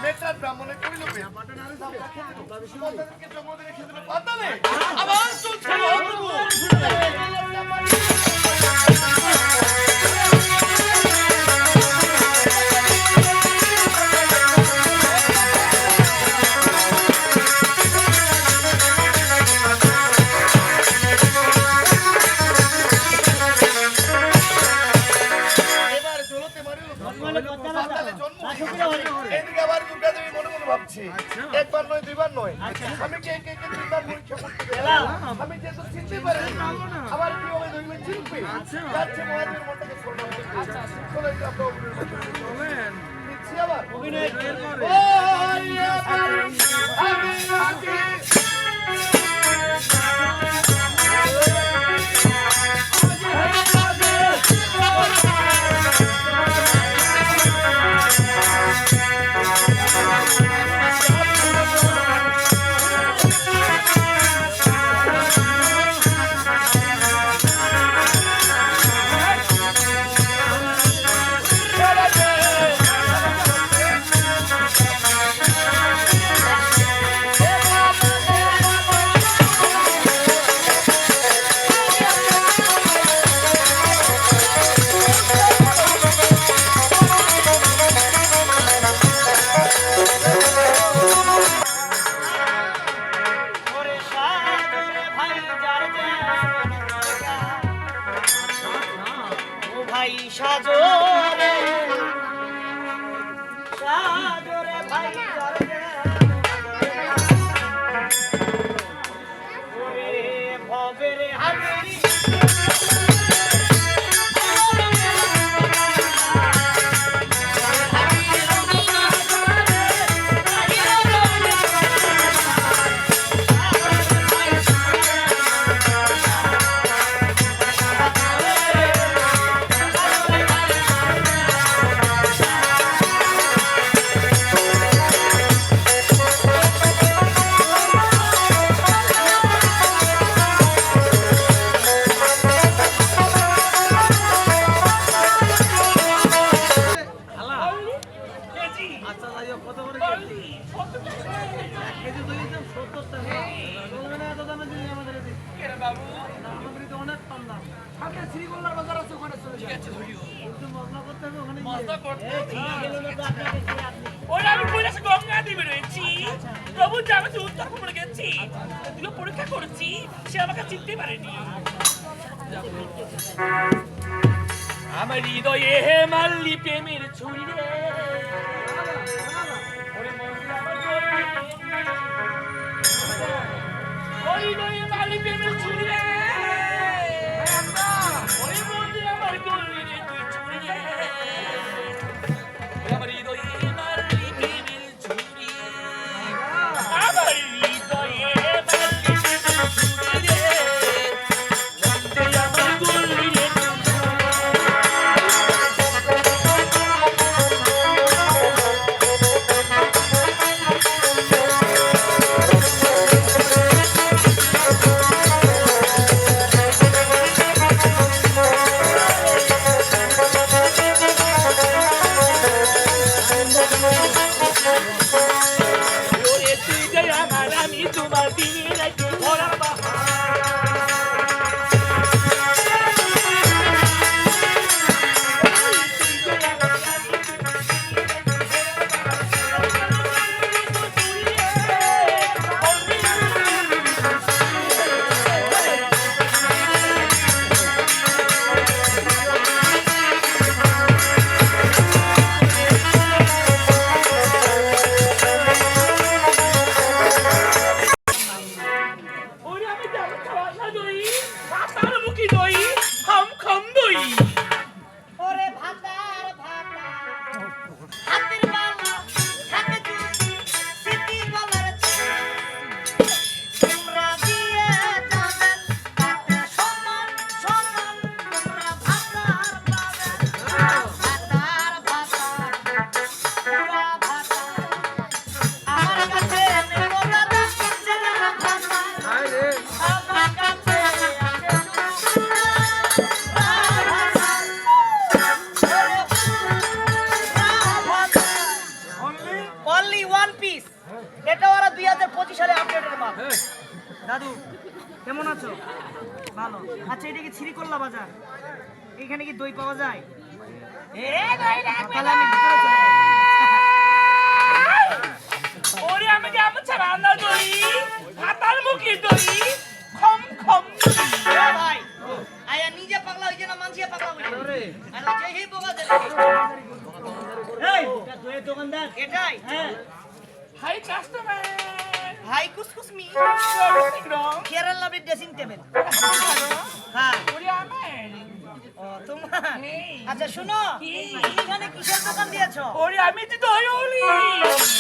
মেটার ব্রাহ্মণে করিল মহাদেবকে জন্মদিনে রেখে দিল পাতালে আবার চলছে এবার জলতে মারিল পাতালে জন্ম এদিকে আবার দুর্গা দেবী মনে মনে ভাবছি একবার নয় দুইবার নয় আমি কে কে কে দুইবার পরীক্ষা করতে গেলাম আমি যে তো চিনতে পারিনি আবার কি হবে দুইবার চিনবে যাচ্ছে মহাদেবের মনটাকে স্মরণ করতে চলে আমরা অভিনয় দিচ্ছি আবার অভিনয় ভাই সাজো রে ভাই ভবের হাবি ওরা আমি কৈলাসে গঙ্গা দেবে রয়েছি প্রভু জানাতে উত্তর পড়ে গেছি দুটো পরীক্ষা করেছি সে আমাকে চিনতে পারেনি আমার হৃদয়ে মাল্লি প্রেমের ছুরি রে ওরে বন্ধু আমার গল্লি ওরে হৃদয়ে মাল্লি প্রেমের ছুরি রে ওরে বন্ধু আমার গল্লি রে তুই ছুরি রে ওরে আমার হৃদয়ে মাল্লি প্রেমের ছুরি আমার হৃদয়ে মাল্লি প্রেমের ছুরি রে বন্ধু আমার গল্লি রে ওরে তুই যে আমার আমি তোমার দিনে রাখি ভরা ওরে আমি যাবো খাওয়া দই ভাতার মুখী দই খম খম দই ওরে ভাতার ভাতা হাতের বালা হাতে জুতি সিটি গলার চেন তোমরা দিয়ে যাবেন তাতে সমান সমান তোমরা ভাতার পাবেন ভাতার ভাতা পুরা ভাতা আমার কাছে নেব দাদা জেলা ভাতা আমার কাছে অনলি ওয়ান পিস এটা ওরা 2025 সালে আপডেটের মাল দাদু কেমন আছো ভালো আচ্ছা এটা কি ছিরিকল্লা বাজার এখানে কি দই পাওয়া যায় তাহলে আমি ভিতরে চলে যাই। ওরে আমি যাবো ছাড়া দই ভাতার মুখী দই খম খম এ ভাই আয়া নিজে পাগলা হইছে না মানসিয়া পাগলা হইছে আর যে হে বোকা দে এই এটা দইয়ের দোকানদার এটাই হ্যাঁ হাই কাস্টমার হাই কুসকুস মি রং কেরাল লাভলি ড্রেসিং টেবিল হ্যাঁ ওরে আমার ও তোমার এই। আচ্ছা শুনো কি? এখানে কিসের দোকান দিয়েছো ওরে আমি তো দই ওলি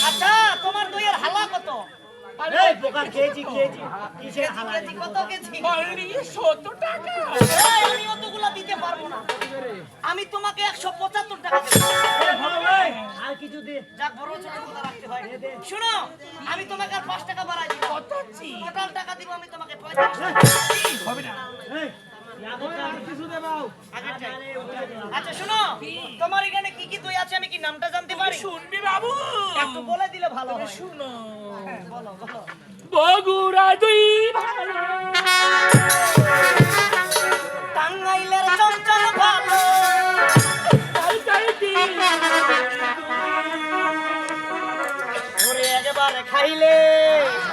আচ্ছা তোমার দইয়ের হালা কত এই বোকা কেজি কিসের হালা কেজি কত কেজি অনলি 70 টাকা এই, আমি অতগুলা দিতে পারবো না আমি তোমাকে 175 টাকা দেব আর কিছু দে যাক বড় ছোট কথা রাখতে হয় শুনো আমি তোমাকে আর 5 টাকা বাড়াই দিব কত ছি টোটাল টাকা দিব আমি তোমাকে 45 টাকা হবে না আচ্ছা শুনো তোমার এখানে কি কি দই আছে আমি কি নামটা জানতে পারি শুনবি বাবু একটু বলে দিলে ভালো হয় শুনো হ্যাঁ, বলো বলো বগুড়া দই ভালো টাঙ্গাইলের চঞ্চল ভালো তাই তাই দিন ওরে একেবারে খাইলে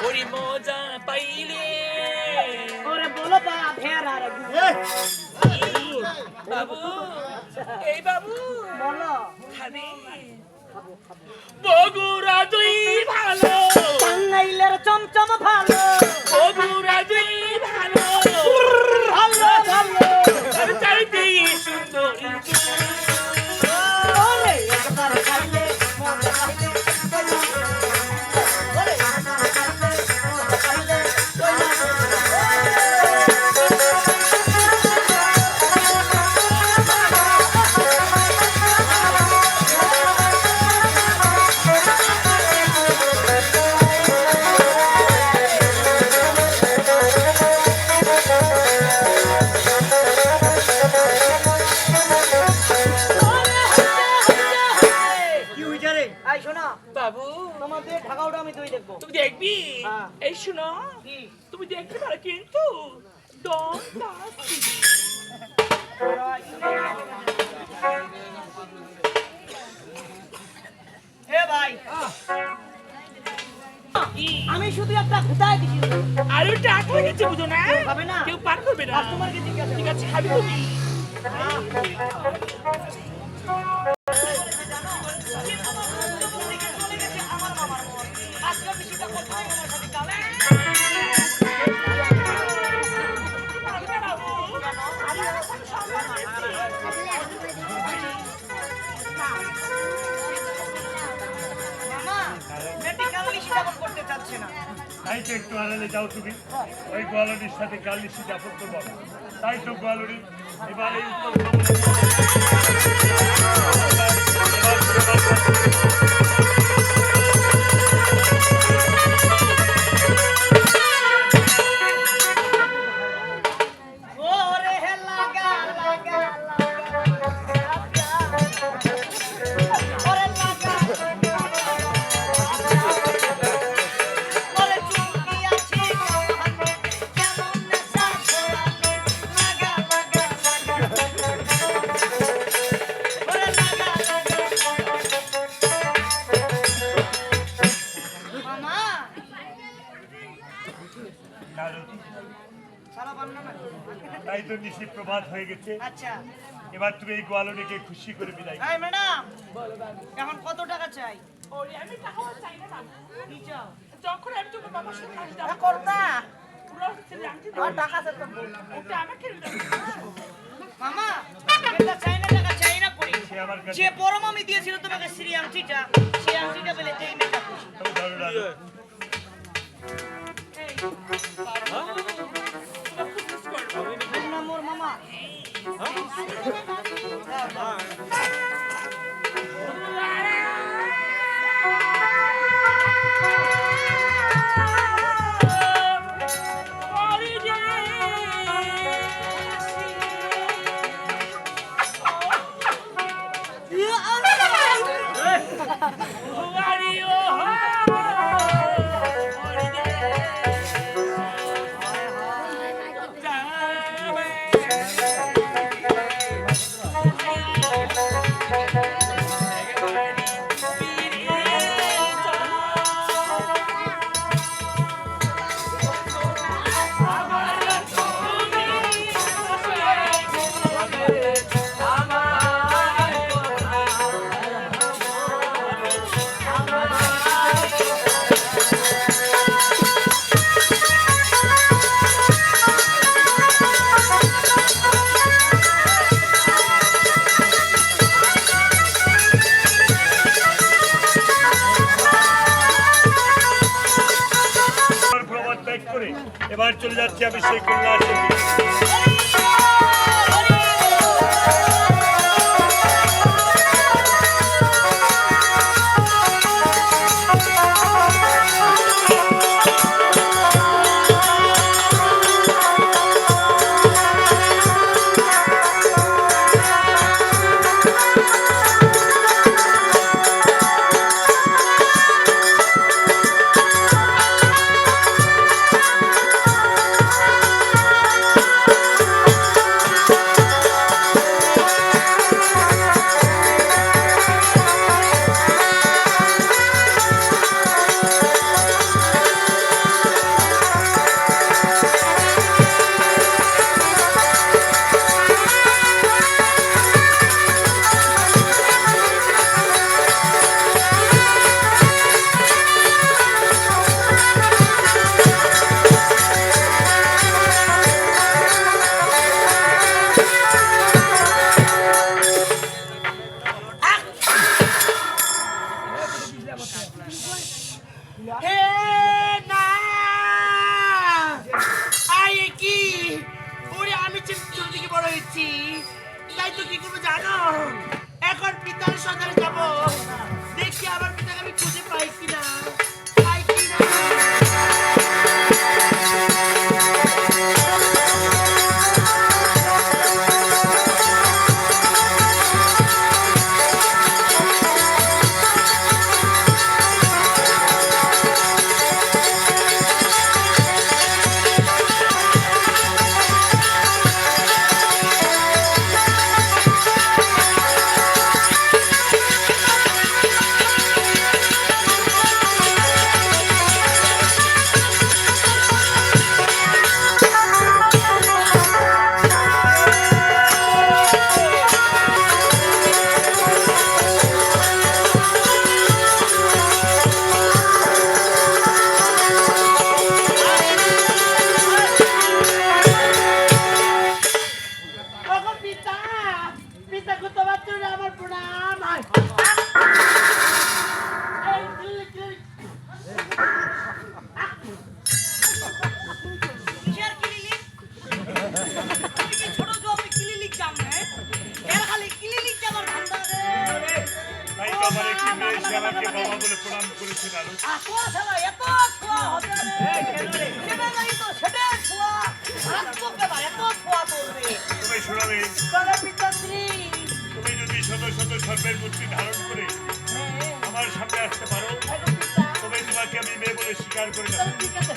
ওরে মজা পাইলে ওরে বলো বা ফেরার বাবু এই বাবু বলো খাবে বগুড়া দই ভালো টাঙ্গাইলের চমচম ভালো বগুড়া দই ভালো ভালো ভালো তার চাইতে সুন্দর ওরে একেবারে খাইলে মজা খাইলে ওরে একেবারে খাইলে মজা খাইলে কি হইছে রে আই শোনা বাবু তোমাদের ঢাকাওটা আমি দই দেখবো তুমি দেখবি হ্যাঁ। এই শুনো কি তুমি দেখতে পারো কিন্তু ডন দাসি এ ভাই আমি শুধু একটা ঘুটাই দিছি আর ওটা আটকে গেছে বুঝো না খাবে না? কেউ পার করবে না কাস্টমারকে জিজ্ঞাসা ঠিক আছে খাবি তুমি করো। তাই তো একটু আড়ালে যাও তুমি, ওই গোয়ালনির সাথে গালিশি যাপন তো বলো। তাই তো গোয়ালনি এবার এই উত্তর তাই তো নিশি প্রভাত হয়ে গেছে। আচ্ছা এবার তুমি এই গোয়ালনিকে খুশি করে বিদায় করো। এই ম্যাডাম এখন কত টাকা চাই? ওরে আমি টাকাও চাই না বাবু। কি চাও? যখন আমি তোমার বাবার সাথে আসলাম করবা পুরো জানতে আর টাকা আছে তো ওটা আমাকে মামা এটা চাই না টাকা চাই না করি সে আমার কাছে যে পরম আমি দিয়েছিল তোমাকে শ্রী আংটিটা সেই আংটিটা পেলে এই মেয়েটা খুশি। তবে ধরো রাজু, না মোর মামা প্রভাত ত্যাগ করে এবার চলে যাচ্ছি আমি সেই কন্যা তাই তো কি করবো জানো, এখন পিতার সদরে যাবো, দেখি আমার পিতাকে আমি খুঁজে পাই কিনা। কিসের কিলিলিক? তুমি কি ছোট জমি কিলিলিক জাম না? এর খালি কিলিলিক জামার ধান্দা রে। তাই তো আমার একটি মেয়ে এসে আমাকে বাবা বলে প্রণাম করেছিল আরো। ছোঁয়া ছাড়া এত ছোঁয়া হবে রে। সেটা নাই তো, সেটা ছোঁয়া। রাজপক্ষে বা এত ছোঁয়া করবে। তুমি শোনাবে, বলো পিতাশ্রী। তুমি যদি শত শত সর্বের মূর্তি ধারণ করে আমার সামনে আসতে পারো, এখন পিতা, তবে তোমাকে আমি মেয়ে বলে স্বীকার করে নেব। ঠিক আছে।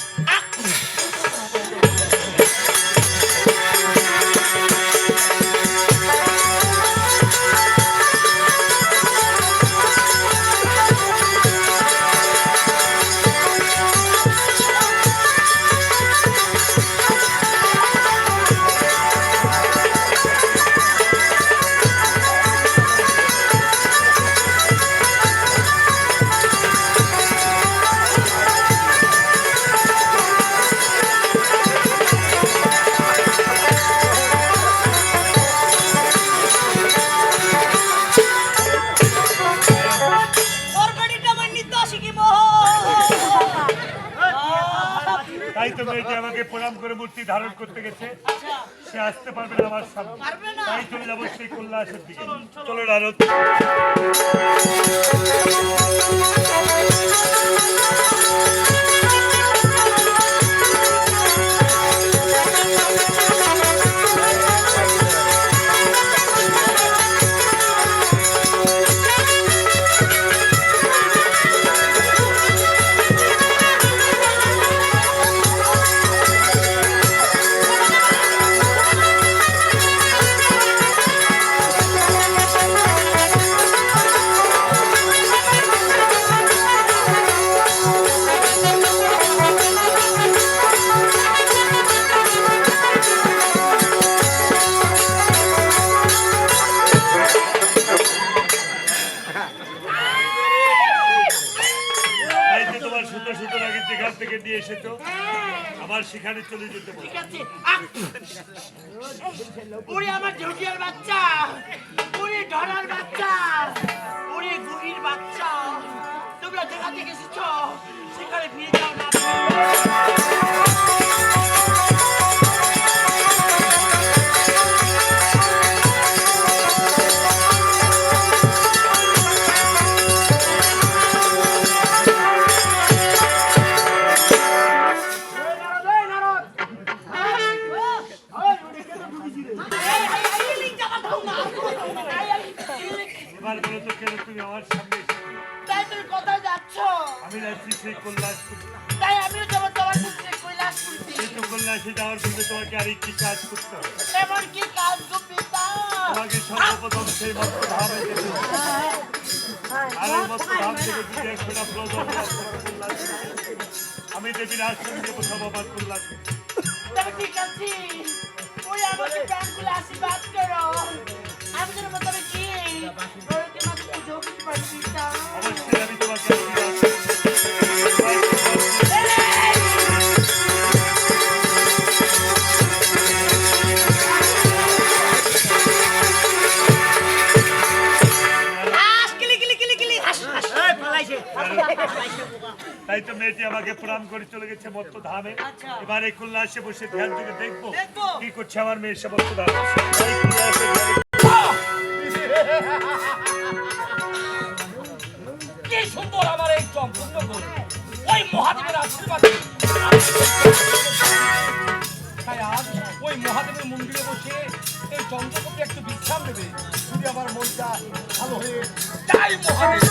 তরকারিটা আমার নিতে আসি কি তাই তো মেয়েটি আমাকে প্রণাম করে মূর্তি ধারণ করতে গেছে, সে আসতে পারবে না আমার সামনে। পারবে না? তাই চলে যাবো সেই কৈলাসের দিকে। চলো নারদ। তাই তো তোমার সুতো সুতো আগে যেখান থেকে নিয়ে এসেছো আমার সেখানে চলে যেতে বলো। ঠিক আছে। ওরে আমার ঝুঁকিয়ার বাচ্চা, ওরে ধরার বাচ্চা, ওরে গুহির বাচ্চা, তোমরা যেখান থেকে এসেছো সেখানে ফিরে যাও না। এবার বলো তো কেন তুমি আমার সামনে এসেছো? তাই তুমি কোথায় যাচ্ছ? আমি যাচ্ছি সেই কৈলাস। তাই আমিও যাবো তোমার সাথে কৈলাস করতে। সেই তো কৈলাসে যাওয়ার জন্য তোমাকে আরেকটি কাজ করতে হবে। এমন কি কাজ গো পিতা? তোমাকে সর্বপ্রথম সেই মত্ত ধামে যেতে হবে। আর এই মত্ত ধাম থেকে যদি একটা প্রয়োজন আমি দেবীর আশ্রম দেবো সব আমার কল্যাণ। তবে ঠিক আছে, ওই আমাকে প্রাণ খুলে আশীর্বাদ করো। আমি যেন তবে কি ওই তোমাকে পুজো করতে পারি পিতা। অবশ্যই আমি তোমাকে আশীর্বাদ করব। তাই তো মেয়েটি আমাকে প্রণাম করে চলে গেছে মত্ত ধামে। এবার এই কৈলাসে বসে ধ্যান থেকে দেখবো কি করছে আমার মেয়ে সে মত্ত ধামে। এই কৈলাসে কি সুন্দর আমার এই চম্পূর্ণ গোল ওই মহাদেবের আশীর্বাদ। তাই আজ ওই মহাদেবের মন্দিরে বসে এই চন্দ্রকোপে একটু বিশ্রাম নেবে, যদি আমার মনটা ভালো হয়ে যাই মহাদেব।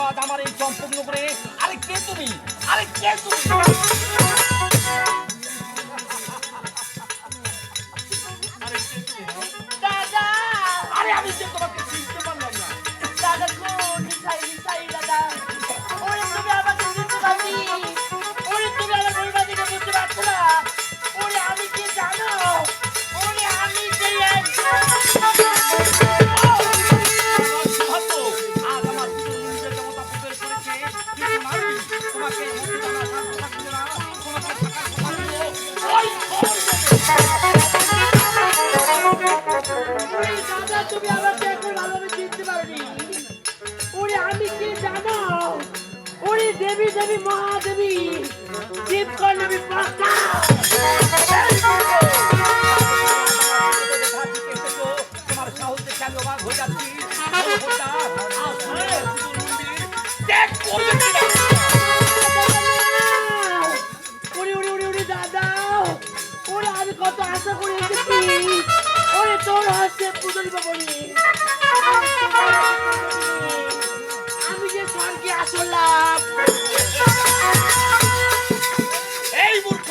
আজ আমার এই চম্পকনগরে। আরে কে তুমি? আরে কে তুমি? দাদা আরে আমি যে তোমাকে চিনতে পারলাম না। দাদা গো নিসাই নিসাই দাদা ওরে তুমি আমাকে চিনতে পারনি ওরে তুমি আমার পরিবারকে বুঝতে পারছো না ওরে আমি কি জানো ওরে আমি যে আজ আমার নিজের দেবতা পুজো করেছে, কিন্তু নারী তোমাকে দাদা তুমি আমাকে এখন ভালোভাবে চিনতে পারোনি ওরে আমি কি জানো ওরে দেবী দেবী মহাদেবী শিবকন্যা পাকা তোমার সাহস দেখে আমি অবাক হয়ে যাচ্ছি। ওরে ওরে ওরে ওরে দাদা ওরে আমি কত আশা করে এসেছি ওরে তোর হাতে পুজো দিব বলি আমি যে স্বর্গে আসলাম এই মূর্খ,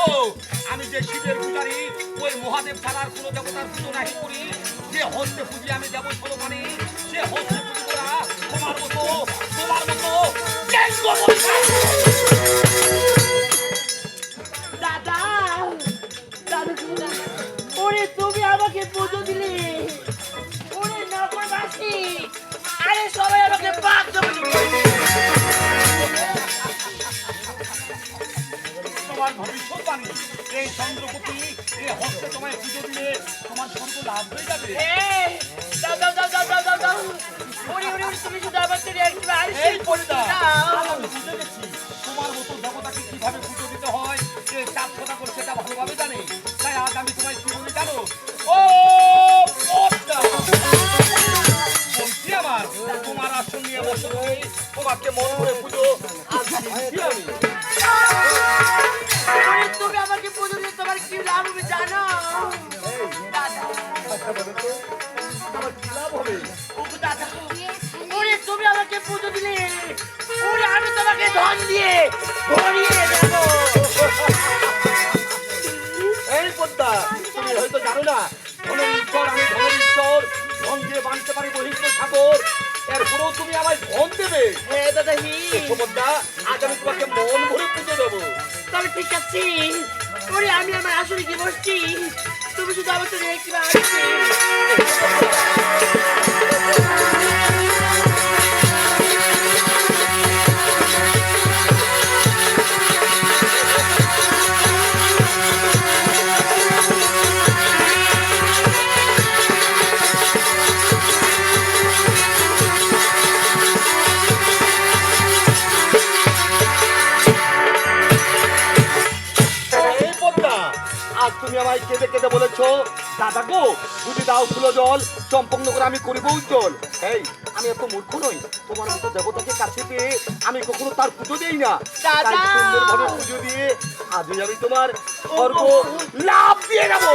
আমি যে শিবের পূজারি ওই মহাদেব ছাড়ার কোন দেবতার পুজো নাহি করি। যে হস্তে পুজি আমি দেব সলমানি, সে হস্তে পুজো করা তোমার মতো জ্ঞান গো দাদা দাদা ওরে তুমি আমাকে পুজো দিলে ওরে নগরবাসী আরে সবাই আমাকে পাক দেবে তোমার ভবিষ্যৎবাণী। এই চন্দ্রপতি এই হস্তে তোমায় পুজো দিলে তোমার স্বর্গ লাভ হয়ে যাবে। দাও দাও দাও দাও দাও দাও দাও ওরে ওরে ওরে তুমি শুধু আমার থেকে একটু আর এই পরিদা, আমি বুঝে গেছি তোমার মতো দেবতাকে কিভাবে পুজো দিতে হয়। যে চাপ কথা করে সেটা ভালোভাবে জানে। তাই আজ আমি তোমায় কি বলি জানো? ও পদ্মা, বলছি আমার তোমার আসন নিয়ে বসে রয়ে তোমাকে মন করে পুজো আজ দিচ্ছি আমি। ওরে তুমি আমাকে পুজো দিলে তোমার কি লাভ হবে জানো দাদা আমার কি লাভ হবে? ওগো দাদা ওরে তুমি আমাকে পুজো দিলে ওরে আমি তোমাকে ধন দিয়ে ভরিয়ে দেবো এই পদ্মা, তুমি হয়তো জানো না ধনের ঈশ্বর আমি, ধনের ঈশ্বর। ধন দিয়ে বাঁধতে পারি বহিষ্ঠ সাগর। এরপরেও তুমি আমায় ধন দেবে? হ্যাঁ দাদা হি পদ্মা, আজ আমি তোমাকে মন ভরে পুজো দেবো। তবে ঠিক আছে ওরে আমি আমার আসলে কি বসছি তুমি শুধু আমার তো একটু আসছি এই পদ্মা, আজ তুমি আমায় কেঁদে কেঁদে বলেছো দাদা গো যদি দাও ফুলো জল চম্পগ্ন করে আমি করিব উজ্জ্বল। এই আমি এত মূর্খ নই, তোমার মতো দেবতাকে কাছে পেয়ে আমি কখনো তার পুজো দেই না। দাদা! তাই সুন্দরভাবে পুজো দিয়ে আজই আমি তোমার স্বর্গ লাভ দিয়ে যাবো।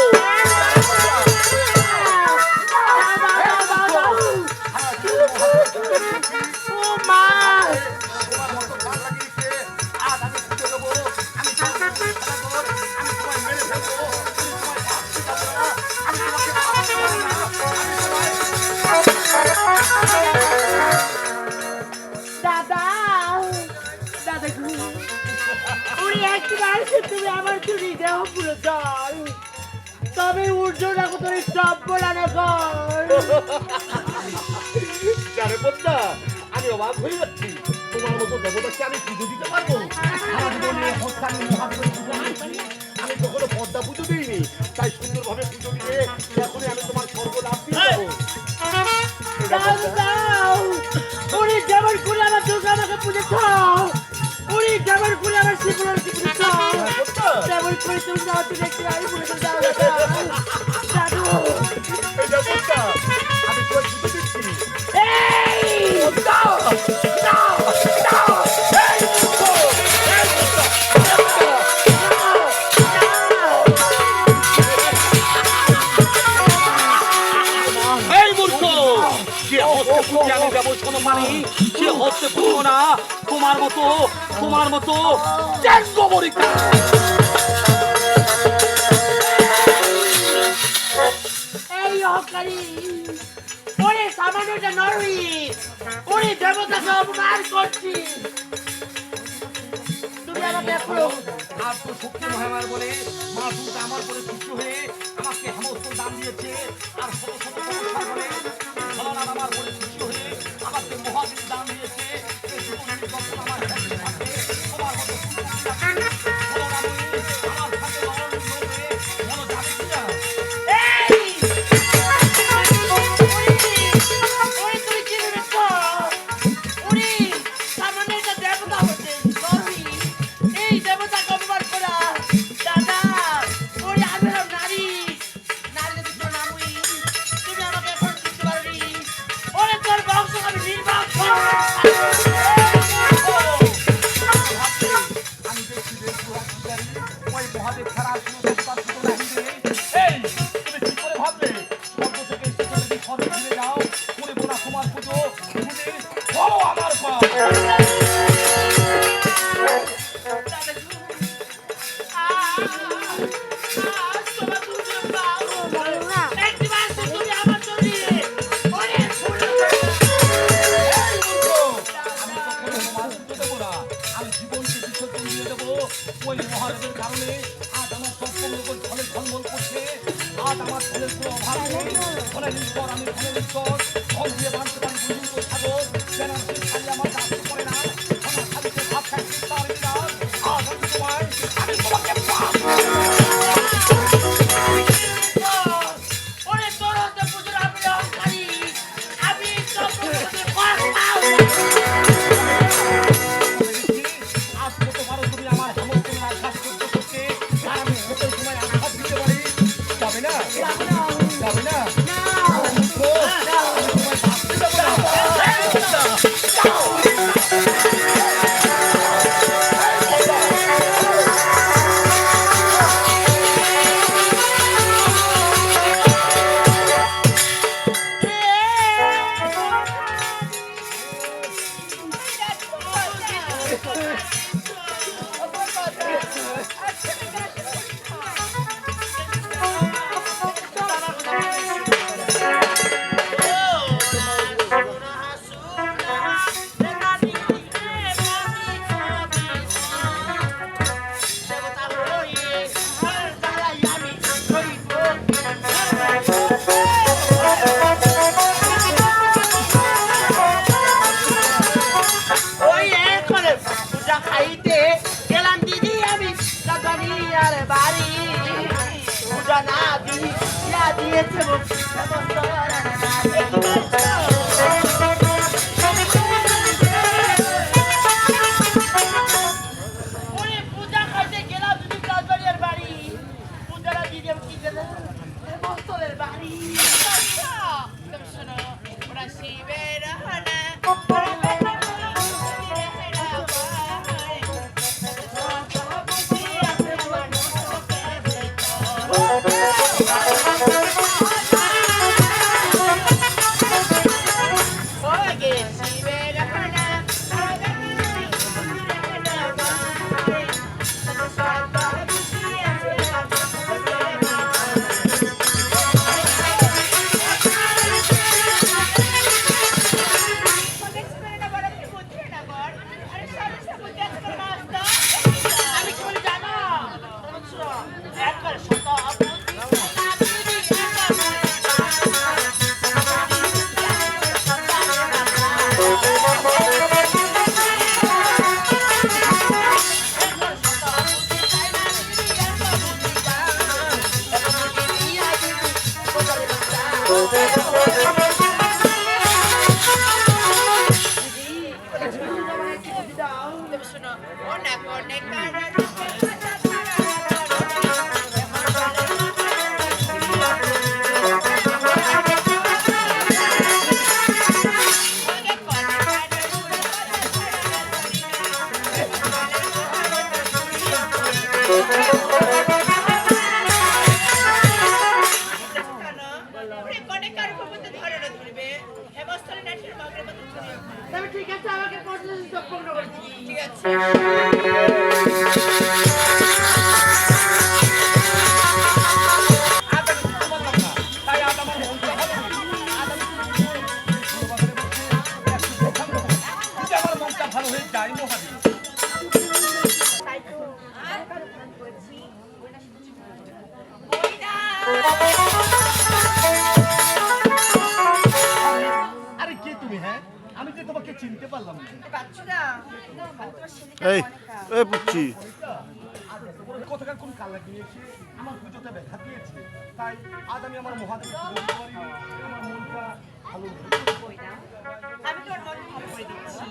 ও মা তোমার মতো ভাল লাগিয়েছে, আজ আমি পুজো দেবো। আমি তোমায় মেরে ফেলবো। তুমি তোমায় ভাবতে পারবে না। আমি তোমাকে ভাবতে পারবো না। দাদা দাদা গো ওরে একবার তুমি আমার চুরি দেহ পুরো জল তবে উর্জ রাখো তোর সব বলানো কর জানে পদ্মা, আমি অবাক হয়ে যাচ্ছি। তোমার মতো দেবতাকে আমি পুজো দিতে পারবো? সারা জীবনে হত্যা আমি মহাদেবের পুজো দিয়েছি। আমি কখনো পদ্মা পুজো দিইনি। তাই সুন্দরভাবে পুজো দিয়ে এখনই আমি তোমার স্বর্গ লাভ দিয়ে যাবো। দাও দাও ওরে যেমন করে আমার দুর্গা আমাকে পুজেছ ওরে যেমন করে আমার শিবরাত্রি পুজেছ তেমন করে তুমি দাও তুমি একটু আমি পুজো দাও দাদু এই যে পদ্মা, আমি তোমার পুজো দিচ্ছি। এই দাও, দাও, দাও। এই মূর্খ, যে হস্তে পুজো আমি ব্যবসন পানি সে হচ্ছে না তোমার মতো জ্যাঙ্গবরিকা। এই অহংকারী, ওরে সামান্য একটা নরই, ওরে দেবতাকে অপমান করছি। তুমি আমাকে এখনো আর তো শক্তি মহামার বলে মা দুর্গা আমার বলে খুশি হয়ে আমাকে সমস্ত দান দিয়েছে। আর শত শত সমস্যা বলে ভোলানাথ আমার বলে খুশি হয়ে আমাকে মহাবীর দান দিয়েছে। এই জীবনের যখন আমার কাছে থাকে, তোমার মতো ভোলানাথই আমার সাথে লড়ন করবে, মনে যাবে কিনা? আমি দেখছি যে ওই মহাদেব ছাড়া আর কোনো দেবতার শুধু নাহি রে। এই তুমি কি করে ভাবলে স্বর্গ থেকে এসে যদি স্বর্গে ফিরে যাও, করে বোনা তোমার পুজো পুজোর বড় আমার পাপ। আমি জীবনকে বিসর্জন দিয়ে দেবো ওই মহাদেবের কারণে। আজ আমার সপ্তম লোকের ফলে ঝলমল করছে, আজ আমার ফলের কোনো অভাব নেই। ফলের ঈশ্বর আমি ফলের ঈশ্বর, ফল দিয়ে বাঁধতে পারি বুঝুন সাগর। যেন খালি আমার দাঁড় করে না, আমার খালিতে ভাব খাইতে পারি না। আজ আমি তোমায়, আমি তোমাকে আজ কত পারো তুমি আমার সমর্থনের আঘাত করতে করতে, আর আমি কত সময় আঘাত দিতে পারি। যাবে না, যাবে না। কনে কার উপর ধরে ধরবে হেমস্থলে নাটের মগের মতো আরে কে তুমি? হ্যাঁ, আমি যে তোমাকে চিনতে পারলাম না। এই এই পুচ্ছি কোথাকার কোন কাল লাগিয়েছে, আমার পুজোতে ব্যথা দিয়েছে, তাই আজ আমি আমার মহাদেবকে পুজো দিতে পারি। আমার মনটা ভালো আমি তোর মন ভালো করে দিচ্ছি।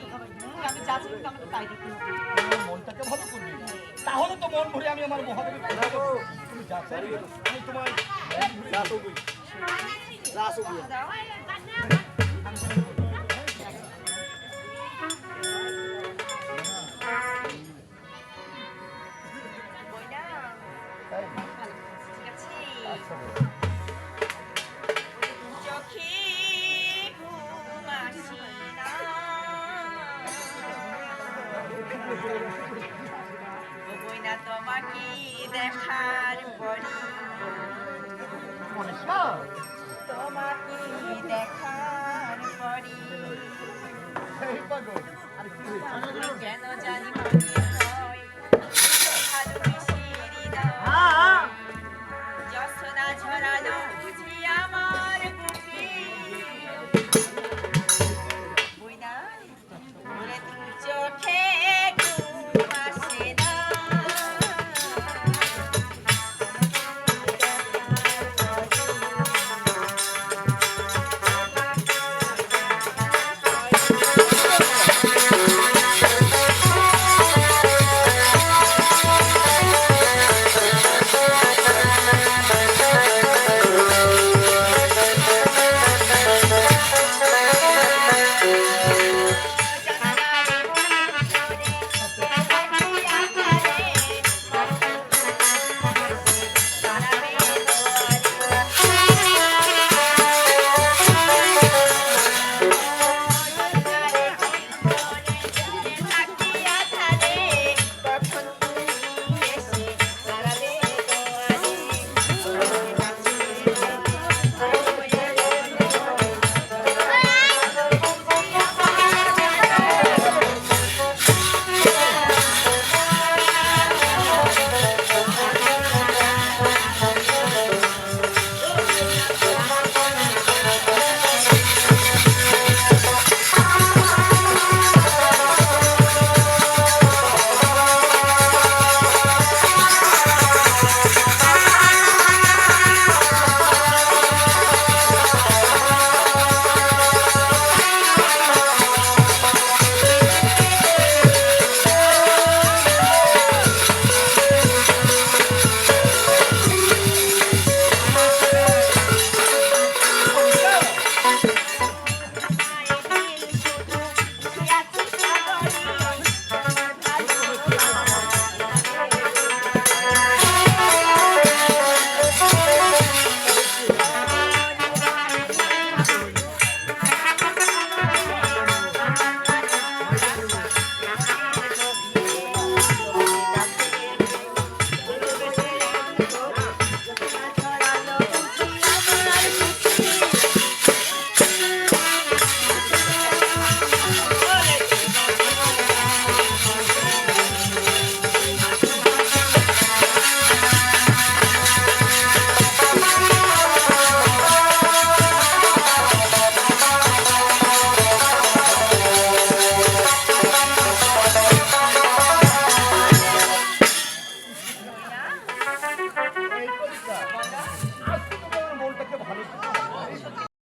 আমি যা চাই আমাকে তাই দিতে হবে। আমার মনটাকে ভালো করবে, তাহলে তো মন ভরে আমি আমার মহাদেবের পুজো দেবো। তুমি যা চাইবে আমি তোমার তোমাকে দেখার পর